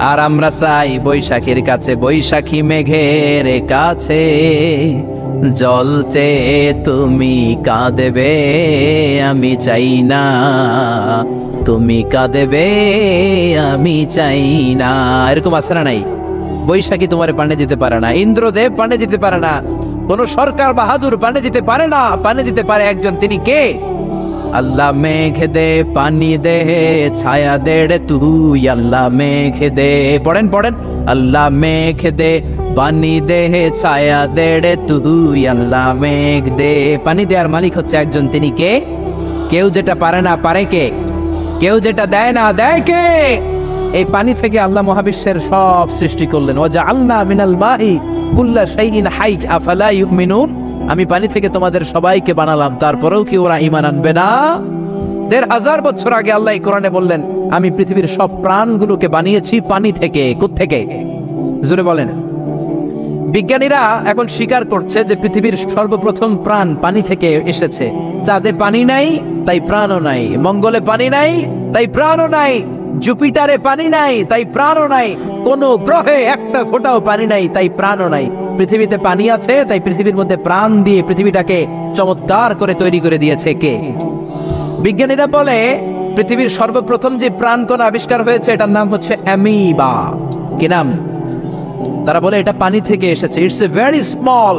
আর আমরা চাই বৈশাখীর কাছে। বৈশাখী মেঘের কাছে জল চেয়ে তুমি কাঁদেবে, আমি চাই না। তুমি কাঁদেবে, আমি চাই না। এরকম আছে না নাই? বৈশাখী তোমার পানি দিতে পারে না, ইন্দ্রদেব পানি দিতে পারে না, কোন সরকার বাহাদুর পানি দিতে পারে না। পানি দিতে পারে একজন, তিনি কে? আল্লাহ মেঘ দে পানি দে, ছায়া দে রে তুই। আল্লাহ মেঘ দে, পড়েন পড়েন, আল্লাহ মেঘ দে পানি দে, ছায়া দে রে তুই। আল্লাহ মেঘ দে। পানি দেওয়ার মালিক হচ্ছে একজন, তিনি কে? কেউ যেটা পারে না পারে কে? কেউ যেটা দেয় না দেয় কে? এই পানি থেকে আল্লাহ মহাবিশ্বের সব সৃষ্টি করলেন। ওয়াজআলনা মিনাল মাই কুল্লা শাইইন হাই আফালা ইউমিনুন। আমি পানি থেকে তোমাদের সবাইকে বানালাম, তারপরেও কি ওরা ঈমান আনবে না? ১৫০০ বছর আগে আল্লাহ এই কোরআনে বললেন, আমি পৃথিবীর সব প্রাণগুলোকে বানিয়েছি পানি থেকে। কোত্থেকে? জোরে বলেন। বিজ্ঞানীরা এখন স্বীকার করছে যে পৃথিবীর সর্বপ্রথম প্রাণ পানি থেকে এসেছে। চাঁদে পানি নাই, তাই প্রাণও নাই। মঙ্গলে পানি নাই, তাই প্রাণও নাই। জুপিটারে পানি নাই, তাই প্রাণও নাই। কোন গ্রহে একটা ফোঁটাও পানি নাই, তাই প্রাণও নাই। পৃথিবীতে পানি আছে, তাই পৃথিবীর মধ্যে প্রাণ দিয়ে পৃথিবীটাকে চমৎকার করে তৈরি করে দিয়েছে কে? বিজ্ঞানীরা বলে পৃথিবীর সর্বপ্রথম যে প্রাণকণা আবিষ্কার হয়েছে এটার নাম হচ্ছে অ্যামিবা। কি নাম? তারা বলে এটা পানি থেকে এসেছে। It's a very small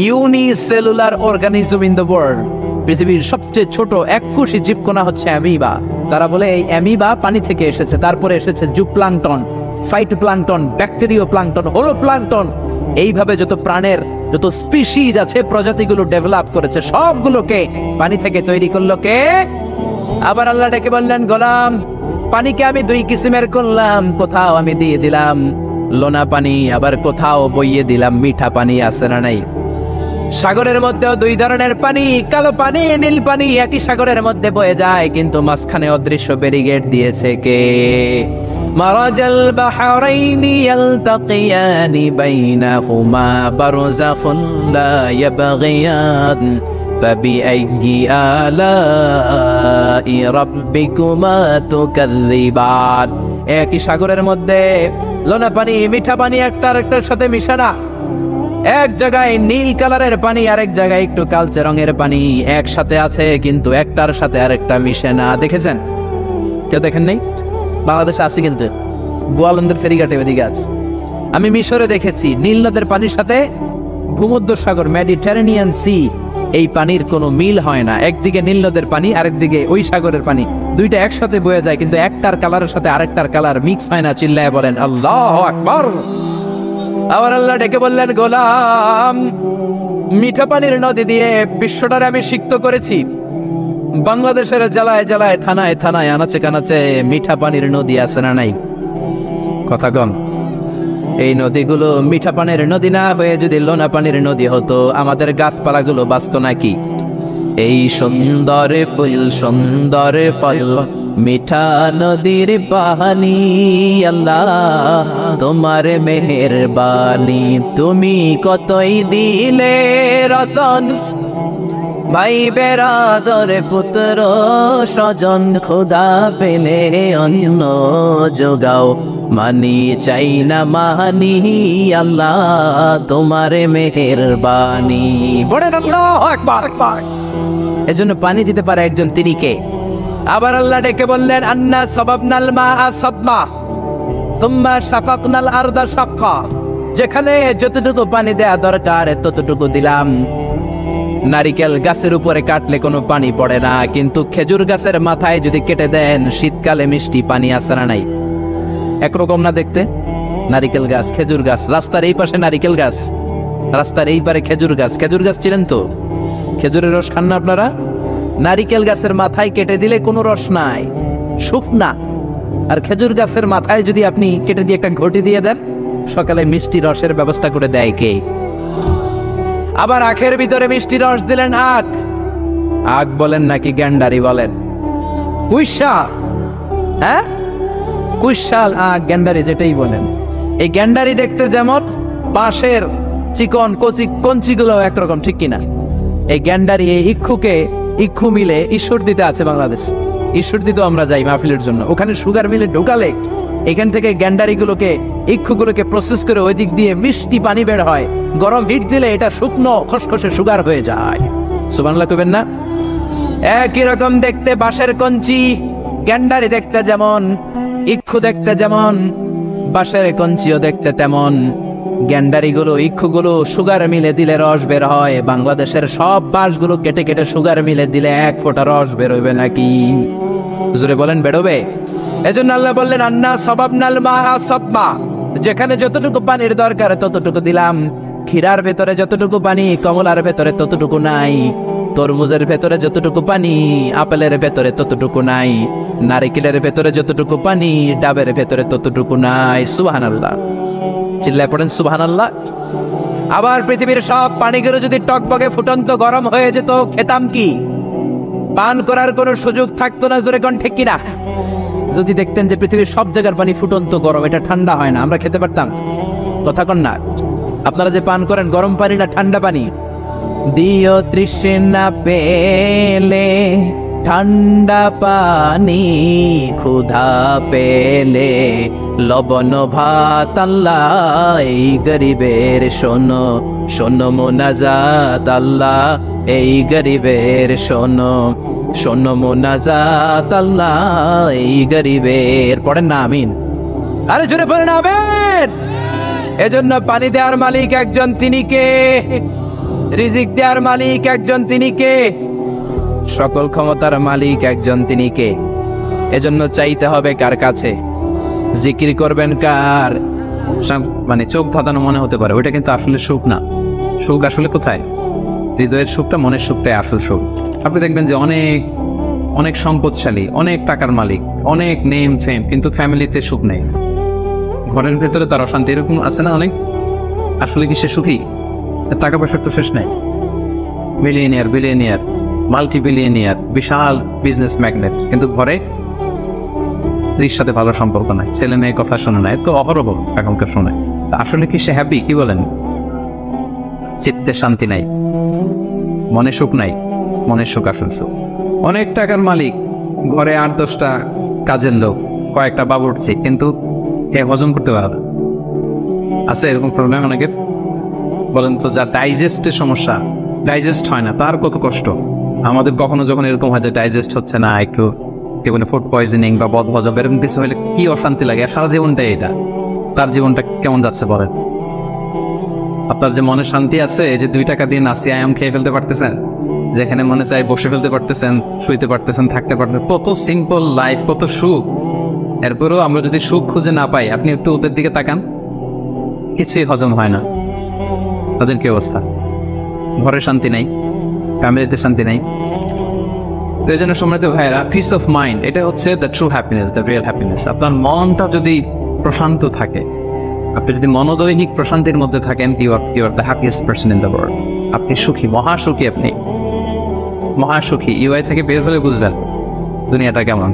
unicellular organism in the world. পৃথিবীর সবচেয়ে ছোট এককোষী জীবকণা হচ্ছে অ্যামিবা। তারা বলে এই অ্যামিবা পানি থেকে এসেছে। তারপরে এসেছে জুপ্লাঙ্কটন, ফাইটোপ্লাঙ্কটন, ব্যাকটেরিয়া প্লাঙ্কটন, হোলোপ্লাঙ্কটন। এইভাবে যত প্রাণের যত স্পিসিজ আছে, প্রজাতিগুলো ডেভেলপ করেছে, সবগুলোকে পানি থেকে তৈরি করলো কে? আবার আল্লাহ ডেকে বললেন, গোলাম পানিকে আমি দুই কিসিমের করলাম। কোথাও আমি দিয়ে দিলাম লোনা পানি, আবার কোথাও বইয়ে দিলাম মিঠা পানি। আছে না নাই? সাগরের মধ্যেও দুই ধরনের পানি, কালো পানি, নীল পানি একই সাগরের মধ্যে বয়ে যায়, কিন্তু মাঝখানে অদৃশ্য ব্যারিকেড দিয়েছে কে? মারাজাল বাহরাইনি ইয়ালতাকিয়ানি বাইনাহুমা বারযাখুন লা ইয়াবগিয়ান ফাবিআইয়ি আলাই রাব্বিকুমা তুকাযযিবান। একই সাগরের মধ্যে লোনা পানি, মিঠা পানি একটা আরেকটার সাথে মিশে না। এক জায়গায় নীল কালারের পানি, আরেক জায়গায় একটু কালচে রঙের পানি একসাথে আছে, কিন্তু একটার সাথে আরেকটা মিশে না। দেখেছেন? কেউ দেখেন নাই? বাংলাদেশে আছে, কিন্তু গোয়ালন্দের ফেরিঘাটে ওদিকে আছে। আমি মিশরে দেখেছি নীল নদের পানির সাথে ভূমধ্য সাগর, মেডিটেরেনিয়ান সি, এই পানির কোনো মিল হয় না। একদিকে নীল নদের পানি, আরেকদিকে ওই সাগরের পানি, দুইটা একসাথে বয়ে যায়, কিন্তু একটার কালারের সাথে আরেকটার কালার মিক্স হয় না। চিল্লায় বলেন আল্লাহু আকবার। আবার আল্লাহ ডেকে বললেন, গোলাম মিঠা পানির নদী দিয়ে বিশ্বটারে আমি সিক্ত করেছি। বাংলাদেশের জেলায় জেলায়, থানায় থানায়, আনাচে কানাচে মিঠা পানির নদী আছে না নাই? কথা কম। এই নদীগুলো মিঠা পানির নদী না হয়ে যদি লোনা পানির নদী হতো, আমাদের গাছপালাগুলো বাঁচত নাকি? এই সুন্দর ফুল, সুন্দর ফল, মিঠা নদীর পানি, আল্লাহ তোমার মেহেরবানি। তুমি কতই দিলে রতন, ভাই বেরাদর পুত্র স্বজন, খোদা পেলে অন্য যোগাও, মানি চাই না মানি, আল্লাহ তোমার মেহেরবানি। বলেন আল্লাহু আকবার। এজন্য পানি দিতে পারে একজন, তিনি কে? আবার আল্লাহ ডেকে বললেন, আন্না সাবাবনাল মাআ সাবমা সুম্মা শাফাকনাল আরদা শাফকা। যেখানে যতটুকু পানি দেয়া দরকার ততটুকু দিলাম। নারিকেল গাছের উপরে কাটলে কোনো পানি পড়ে না, কিন্তু খেজুর গাছের মাথায় যদি কেটে দেন, শীতকালে মিষ্টি পানি আসে না নাই? একরকম না দেখতে? নারিকেল গাছ, খেজুর গাছ, রাস্তার এই পাশে নারিকেল গাছ, রাস্তার এই পারে খেজুর গাছ। খেজুর গাছ চিনেন তো? খেজুরের রস খান না আপনারা? নারিকেল গাছের মাথায় কেটে দিলে কোনো রস নাই, শুকনা। আর খেজুর গাছের মাথায় যদি আপনি কেটে দিয়ে একটা ঘটি দিয়ে দেন, সকালে মিষ্টি রসের ব্যবস্থা করে দেয় কে? আবার আখের ভিতরে মিষ্টি রস দিলেন আখ। আখ বলেন নাকি গ্যান্ডারি বলেন? কুইশাল, হ্যাঁ কুইশাল আখ, গ্যান্ডারি যেটাই বলেন। এই গ্যান্ডারি দেখতে যেমন, বাঁশের চিকন কচি কঞ্চিগুলো একরকম, ঠিক কিনা? এই গ্যান্ডারি, এই ইক্ষু মিলে ঈশ্বর দিতে আছে বাংলাদেশ। ঈশ্বর দিতেও আমরা যাই মাহফিলের জন্য। ওখানে সুগার মিলে ঢোকালে এখান থেকে গ্যান্ডারিগুলোকে, ইক্ষুগুলোকে প্রসেস করে ওই দিক দিয়ে মিষ্টি পানি বের হয়। গরম হিট দিলে এটা শুকনো খসখসে সুগার হয়ে যায়। সুবহানাল্লাহ কইবেন না? একই রকম দেখতে বাঁশের কঞ্চি, গ্যান্ডারি দেখতে যেমন, ইক্ষু দেখতে যেমন, বাঁশের কঞ্চিও দেখতে তেমন। গ্যান্ডারিগুলো, ইক্ষুগুলো সুগার মিলে দিলে রস বের হয়। বাংলাদেশের সব বাঁশগুলো কেটে কেটে সুগার মিলে দিলে এক ফোঁটা রস বেরোবে নাকি? জোরে বলেন, বেরোবে? এজন্য আল্লাহ বললেন, আন্না সবাবনাল মাআ সাব্বা, যেখানে যতটুকু পানির দরকার ততটুকু দিলাম। ক্ষীরার ভেতরে যতটুকু পানি, কমলার ভেতরে ততটুকু নাই। তরমুজের ভেতরে যতটুকু পানি, আপেলের ভেতরে ততটুকু নাই। নারিকেলের ভেতরে যতটুকু পানি, ডাবের ভেতরে ততটুকু নাই। সুবহানাল্লাহ, চিল্লায় পড়েন সুবহানাল্লাহ। আবার পৃথিবীর সব পানিগুলো যদি টকবকে ফুটন্ত গরম হয়ে যেত, খেতাম কি? পান করার কোনো সুযোগ থাকতো না। জোরে কোন ঠিক কিনা? যদি দেখতেন যে পৃথিবীর সব জায়গার পানি ফুটন্ত গরম, এটা ঠান্ডা হয় না, আমরা খেতে পারতাম? কথা কন না? আপনারা যে পান করেন গরম পানি না ঠান্ডা পানি? দিও তৃষ্ণা পেলে ঠান্ডা পানি, ক্ষুধা পেলে লবণ ভাত। আল্লাহ এই গরিবের শোনো, শোনো মোনাজাত। আল্লাহ এই গরিবের শোনো, শোনো মোনাজাত। আল্লাহ এই গরিবের, পড়েন না আমিন? আরে জোরে পড়েন আমিন। এজন্য পানি দেওয়ার মালিক একজন, তিনি কে? রিজিক দেওয়ার মালিক একজন, তিনি কে? সকল ক্ষমতার মালিক একজন, তিনি কে? এজন্য চাইতে হবে কার কাছে? জিকির করবেন কার? মানে চোখ ধাঁধানো মনে হতে পারে, ওইটা কিন্তু আসলে সুখ না। সুখ আসলে কোথায়? হৃদয়ের সুখটা, মনের সুখটাই আসল সুখ। আপনি দেখবেন যে অনেক অনেক সম্পদশালী, অনেক টাকার মালিক, অনেক নেম ফেম, কিন্তু ফ্যামিলিতে সুখ নেই, ঘরের ভেতরে তার অশান্তি। এরকম আছে না অনেক? আসলে কি সে সুখী? টাকা পয়সার তো শেষ নেই। বিলিয়নিয়ার, মাল্টি বিলিয়নিয়ার, বিশাল বিজনেস ম্যাগনেট, কিন্তু ঘরে স্ত্রীর সাথে ভালো সম্পর্ক নাই, ছেলে মেয়ে কথা শোনে না, তো অহরহ এখনকার শোনে। আসলে কি সে হ্যাপি? কি বলেন? চিত্তে শান্তি নাই, মনে সুখ নাই। মনের সুখ আসলে সুখ। অনেক টাকার মালিক, ঘরে 8-10টা কাজের লোক, কয়েকটা বাবুর্চি, কিন্তু হজম করতে পারে না। আছে এরকম প্রবলেম অনেকের? বলেন তো, যা ডাইজেস্টের সমস্যা, ডাইজেস্ট হয় না, তার কত কষ্ট। আমাদের কখনো যখন এরকম হয় যে ডাইজেস্ট হচ্ছে না, একটু ফুড পয়জনিং বা বদহজম এরকম কিছু হলে কি অশান্তি লাগে। আর সারা জীবনটাই এটা, তার জীবনটা কেমন যাচ্ছে বলেন? আপনার যে মনে শান্তি আছে, এই যে 2 টাকা দিয়ে নাসি আয়াম খেয়ে ফেলতে পারতেছেন, যেখানে মনে চাই বসে ফেলতে পারতেছেন, শুইতে পারতেছেন, থাকতে পারতেছেন, কত সিম্পল লাইফ, কত সুখ। এরপরেও আমরা যদি সুখ খুঁজে না পাই, আপনি একটু ওদের দিকে তাকান, কিছুই হজম হয় না। তাদের কি অবস্থা? ঘরে শান্তি নাই, ফ্যামিলিতে শান্তি নাই। তো এই জন্য সম্মানিত ভাইয়েরা, পিস অফ মাইন্ড, এটা হচ্ছে the true happiness, the real happiness. আপনার মনটা যদি প্রশান্ত থাকে, আপনি যদি মনোদৈনিক প্রশান্তির মধ্যে থাকেন, you are the happiest person in the world. আপনি সুখী, মহাসুখী, আপনি মহাসুখী। ইউআই থেকে বের হলে বুঝবেন দুনিয়াটা কেমন।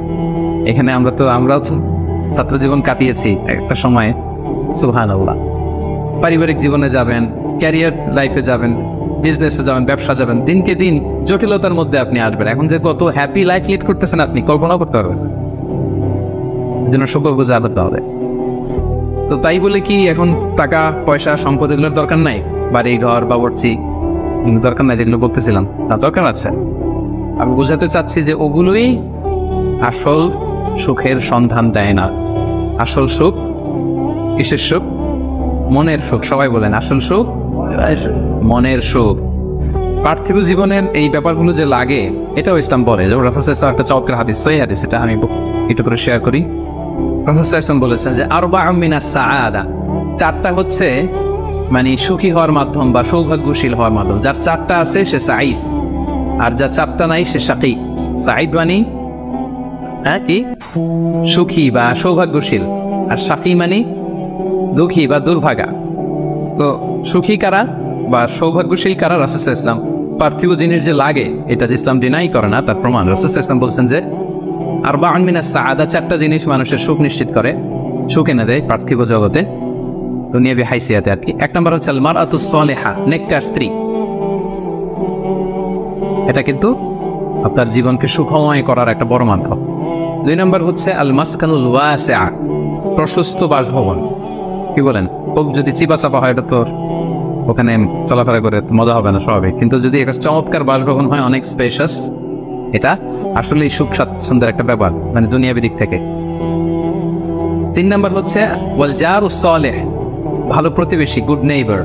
এখানে আমরাও তো ছাত্র জীবন কাটিয়েছি একটা সময়, সুবহানাল্লাহ। পারিবারিক জীবনে যাবেন, ক্যারিয়ার লাইফে যাবেন, বিজনেসে যাবেন, ব্যবসা যাবেন, দিনকে দিন জটিলতার মধ্যে আপনি আসবেন। এখন যে কত হ্যাপি লাইফ লিড করতেছেন, আপনি কল্পনা করতে পারবেন। এই জন্য শুকর বুঝে আদরতে হবে। তো তাই বলে কি এখন টাকা পয়সা সম্পদ এগুলোর দরকার নাই? বাড়ি ঘর বাবুর্চি দরকার নাই, যেগুলো বলতেছিলাম, না দরকার আছে। আমি বুঝাতে চাচ্ছি যে ওগুলোই আসল সুখের সন্ধান দেয় না। আসল সুখ কিসের সুখ? মনের সুখ। সবাই বলেন আসল সুখ মনের সুখ। পার্থিব জীবনের এই ব্যাপারগুলো যে লাগে, এটাও ইসলাম বলে। যেমন রাসূল একটা চমৎকার হাদিস, সহিহ হাদিস, এটা আমি একটু করে শেয়ার করি। রাসূল ইসলাম বলেছেন যে আরবাউম মিনাস সাআদা, 4টা হচ্ছে মানে সুখী হওয়ার মাধ্যম বা সৌভাগ্যশীল হওয়ার মাধ্যম। যার 4টা আছে সে সাঈদ, আর যার 4টা নাই সে শাকী। সাঈদ মানে কি? সুখী বা সৌভাগ্যশীল। আর শাকী মানে দুঃখী বা দুর্ভাগা। তো সুখী কারা বা সৌভাগ্যশীল কারা? রাসূল সাল্লাল্লাহু আলাইহি ওয়াসাল্লাম পার্থিব জিনিস যে লাগে এটা যে ইসলাম ডিনাই করে না তার প্রমাণ রাসূল সাল্লাল্লাহু আলাইহি ওয়াসাল্লাম বলছেন যে আরবাউন মিনাস সাআদা, 4টা জিনিস মানুষের সুখ নিশ্চিত করে, সুখ এনে দেয় পার্থিব জগতে, দুনিয়াবি হাইসিয়াতে আর কি। 1 নম্বর হচ্ছে আল মারআতুস সালিহা, নেককার স্ত্রী। এটা কিন্তু আপনার জীবনকে সুখময় করার একটা বড় মাধ্যম। 2 নম্বর হচ্ছে আল মাসকানুল ওয়াসিআ, প্রশস্ত বাসভবন। কি বলেন? খুব যদি চিপা চাপা হয় এটা তো ওখানে চলাফেরা করে মজা হবে না স্বাভাবিক, কিন্তু যদি একটা চমৎকার বাসভবন হয়, অনেক স্পেশাস, এটা আসলেই সুখ স্বাচ্ছন্দ্যের একটা ব্যাপার, মানে দুনিয়াবি দিক থেকে। 3 নম্বর হচ্ছে ওয়াল জারুস সালিহ, ভালো প্রতিবেশী, গুড নেইবার।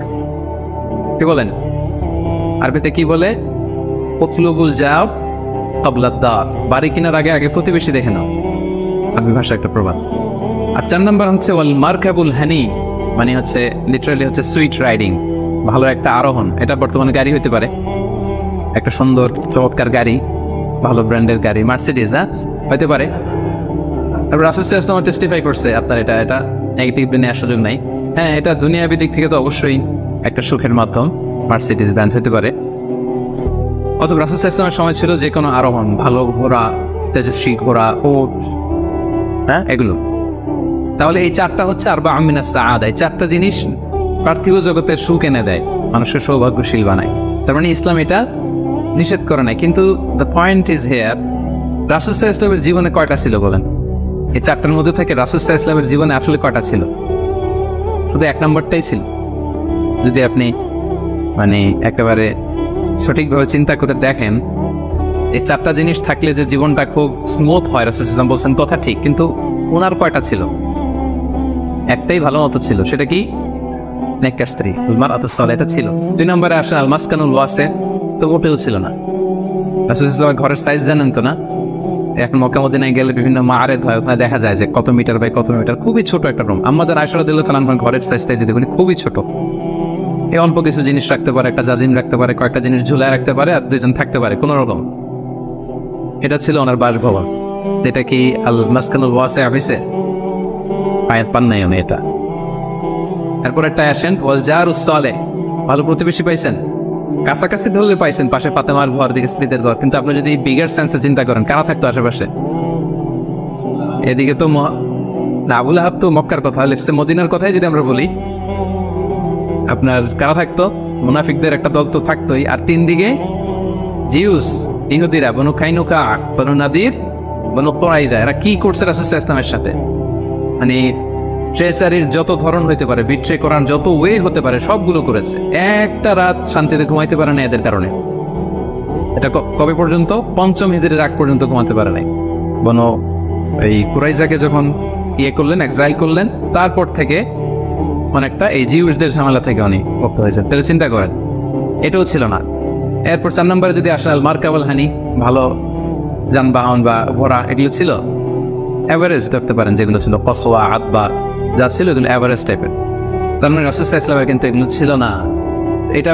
কি বলেন? আরবিতে কি বলে? উতলুবুল জার ক্বাবলাদ দার, বাড়ি কেনার আগে আগে প্রতিবেশী দেখে নাও, আরবি ভাষা একটা প্রবাদ। আর 4 নম্বর হচ্ছে ওয়াল মারকাবুল হানি, মানে হচ্ছে লিটারালি হচ্ছে সুইট রাইডিং, ভালো একটা আরোহণ। এটা বর্তমানে গাড়ি হতে পারে, একটা সুন্দর চমৎকার গাড়ি, ভালো ব্র্যান্ডের গাড়ি, মার্সিডিজ না হতে পারে। তারপর রাসূল সাল্লাল্লাহু আলাইহি ওয়াসাল্লাম টেস্টিফাই করছে আপনার এটা নেগেটিভলি নেওয়ার সুযোগ নাই। হ্যাঁ, এটা দুনিয়াবি দিক থেকে তো অবশ্যই একটা সুখের মাধ্যম, মার্সিডিজ ব্র্যান্ড হতে পারে। অথবা রাসূল সাল্লাল্লাহু আলাইহি ওয়াসাল্লামের সময় ছিল যে কোনো আরোহণ, ভালো ঘোড়া, তেজস্বী ঘোড়া, ওট, হ্যাঁ এগুলো। তাহলে এই 4টা হচ্ছে আরবাউন মিনাস সাআদা, এই 4টা জিনিস পার্থিব জগতের সুখ এনে দেয়, মানুষের সৌভাগ্যশীল বানায়। তার মানে ইসলাম এটা নিষেধ করে নাই। কিন্তু দ্য পয়েন্ট ইজ হেয়ার, রাসূল সাল্লাল্লাহু আলাইহি ওয়াসাল্লামের জীবনে কয়টা ছিল বলেন? এই 4টার মধ্যে থেকে রাসূল সাল্লাল্লাহু আলাইহি ওয়াসাল্লামের জীবনে আসলে কয়টা ছিল? শুধু 1 নম্বরটাই ছিল। যদি আপনি মানে একেবারে সঠিকভাবে চিন্তা করে দেখেন, এই 4টা জিনিস থাকলে যে জীবনটা খুব স্মুথ হয়, রাসূল সাল্লাল্লাহু আলাইহি ওয়াসাল্লাম বলছেন কথা ঠিক, কিন্তু ওনার কয়টা ছিল? একটাই ভালো মতো ছিল, সেটা কি? নেককার স্ত্রী, আল মারআতুস সালিহা, এটা ছিল। 2 নম্বরে আসেন আল মাসকানুল ওয়াসি, তো মোটেও ছিল না। রাসূল সাল্লাল্লাহু আলাইহি ওয়াসাল্লামের ঘরের সাইজ জানেন তো না? এখন মক্কা মদিনায় গেলে বিভিন্ন মাআরিদ হয়, ওখানে দেখা যায় যে কত মিটার বাই কত মিটার, খুবই ছোট একটা রুম। আমাদের আয়েশা রাদিয়াল্লাহু তাআলা আনহার ঘরের সাইজটা যদি বলি খুবই ছোট, এই অল্প কিছু জিনিস রাখতে পারে, একটা জাজিম রাখতে পারে, কয়েকটা জিনিস ঝুলায় রাখতে পারে, আর 2জন থাকতে পারে কোনো রকম। এটা ছিল ওনার বাসভবন। এটা কি আল মাসকানুল ওয়াসি হইছে? আয়াত পান নাই উনি এটা। এরপর একটা আসেন ওয়াল জারুস সালিহ, ভালো প্রতিবেশী পাইছেন, কাছাকাছি ধরলে পাইছেন, পাশে ফাতেমার ঘর, দিকে স্ত্রীদের ঘর। কিন্তু আপনি যদি বিগার সেন্সে চিন্তা করেন, কারা থাকতো আশেপাশে? এদিকে তো আবু লাহাব তো মক্কার কথা, লেফসে মদিনার কথাই যদি আমরা বলি, আপনার কারা থাকতো? মুনাফিকদের একটা দল তো থাকতোই। আর 3 দিকে জিউস, ইহুদিরা, বনু কাইনুকা, বনু নাদির, বনু কুরাইযা। এরা কি করছে রাসূল সাল্লাল্লাহু আলাইহি ওয়াসাল্লামের সাথে? মানে ট্রেসারির যত ধরন হতে পারে, বিট্রে করার যত ওয়ে হতে পারে, সবগুলো করেছে। একটা রাত শান্তিতে ঘুমাইতে পারে না এদের কারণে। এটা কবে পর্যন্ত? 5ম হিজরির আগ পর্যন্ত ঘুমাতে পারে নাই। বনু এই কুরাইজাকে যখন করলেন, এক্সাইল করলেন, তারপর থেকে অনেকটা এই জিউসদের ঝামেলা থেকে উনি মুক্ত হয়েছেন। তাহলে চিন্তা করেন, এটাও ছিল না। এরপর 4 নম্বরে যদি আসেন আল মারকাবুল হানি, ভালো যানবাহন বা ঘোড়া, এগুলো ছিল এভারেজ ধরতে পারেন, যেগুলো ছিল কসওয়া, আতবা, যা ছিল এগুলো এভারেজ টাইপের। তার মানে রাসূল সাল্লাল্লাহু আলাইহি ওয়াসাল্লামের কিন্তু এগুলো ছিল না। এটা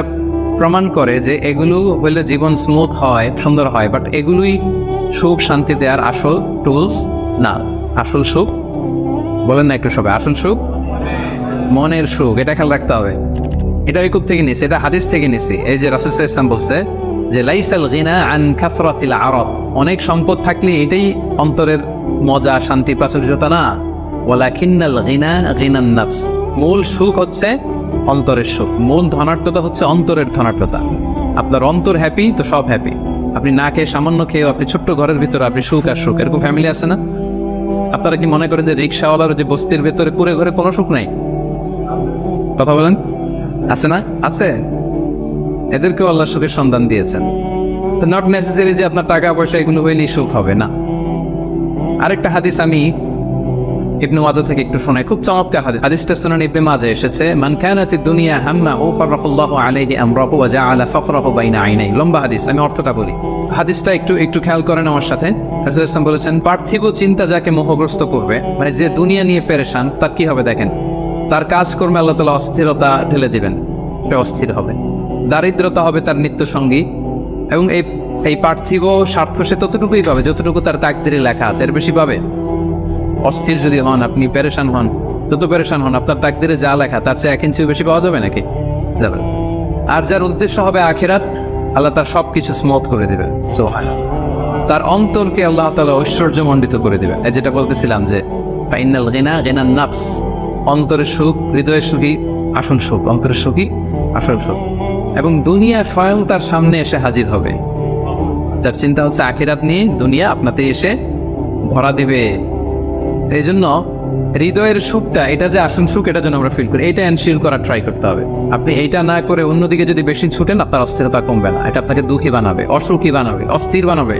প্রমাণ করে যে এগুলো হইলে জীবন স্মুথ হয়, সুন্দর হয়, বাট এগুলোই সুখ শান্তি দেওয়ার আসল টুলস না। আসল সুখ বলেন না একটু সবাই, আসল সুখ মনের সুখ, এটা খেয়াল রাখতে হবে। এটা আমি থেকে নিছি, এটা হাদিস থেকে নিছি। এই যে রাসূল সাল্লাল্লাহু আলাইহি ওয়াসাল্লাম বলছে যে লাইসাল গিনা আন কাসরাতিল আরাব, অনেক সম্পদ থাকলে এটাই অন্তরের মজা, শান্তি, প্রাচুর্যতা না। ওয়ালাকিন্নাল গিনা গিনান নাফস, মূল সুখ হচ্ছে অন্তরের সুখ, মূল ধনাঢ্যতা হচ্ছে অন্তরের ধনাঢ্যতা। আপনার অন্তর হ্যাপি তো সব হ্যাপি। আপনি না খেয়ে, সামান্য খেয়ে, আপনি ছোট্ট ঘরের ভিতরে আপনি সুখ আর সুখ, এরকম ফ্যামিলি আছে না? আপনারা কি মনে করেন যে রিক্সাওয়ালার যে বস্তির ভেতরে কুড়ে ঘরে কোনো সুখ নাই? কথা বলেন, আছে না? আছে। এদেরকেও আল্লাহ সুখের সন্ধান দিয়েছেন। নট নেসেসারি যে আপনার টাকা পয়সা এগুলো হইলেই সুখ হবে না। আরেকটা হাদিস আমি ইবনে মাজাহ থেকে একটু শোনাই, খুব চমৎকার হাদিস। হাদিসটা সুনান ইবনে মাজাহ এসেছে, মান কানাতিদ দুনিয়া হাম্মাহু ফারাফাল্লাহু আলাইহি আমরাহু ওয়া জাআলা ফাকরাহু বাইনা আইনাই। লম্বা হাদিস, আমি অর্থটা বলি। হাদিসটা একটু খেয়াল করেন আমার সাথে। রাসূল ইসলাম বলেছেন, পার্থিব চিন্তা যাকে মোহগ্রস্ত করবে, মানে যে দুনিয়া নিয়ে পেরেশান, তার কি হবে দেখেন? তার কাজকর্মে আল্লাহ তাআলা অস্থিরতা ঢেলে দিবেন, সে অস্থির হবে। দারিদ্রতা হবে তার নিত্য সঙ্গী, এবং এই পার্থিব স্বার্থ সে ততটুকুই পাবে যতটুকু তার তাকদিরে লেখা আছে, এর বেশি পাবে? অস্থির যদি হন, আপনি পেরেশান হন, যত পেরেশান হন, আপনার তাকদিরে যা লেখা তার চেয়ে 1 ইঞ্চিও বেশি পাওয়া যাবে নাকি? যাবে না। আর যার উদ্দেশ্য হবে আখিরাত, আল্লাহ তার সবকিছু স্মুথ করে দিবে। তার অন্তরকে আল্লাহ তাআলা ঐশ্বর্যমণ্ডিত করে দিবে। যেটা বলতেছিলাম যে ফাইনাল গিনা গিনান নাফস, অন্তরের সুখ, হৃদয়ের সুখী আসল সুখ, অন্তরের সুখী আসল সুখ। এবং দুনিয়া স্বয়ং তার সামনে এসে হাজির হবে। যার চিন্তা হচ্ছে আখিরাত নিয়ে, দুনিয়া আপনাতে এসে ধরা দিবে। এই জন্য হৃদয়ের সুখটা, এটা যে আসল সুখ, এটা যেন আমরা ফিল করি, এটা এনশিওর করার ট্রাই করতে হবে। আপনি এইটা না করে অন্যদিকে যদি বেশি ছুটেন, আপনার অস্থিরতা কমবে না, এটা আপনাকে দুঃখী বানাবে, অসুখী বানাবে, অস্থির বানাবে।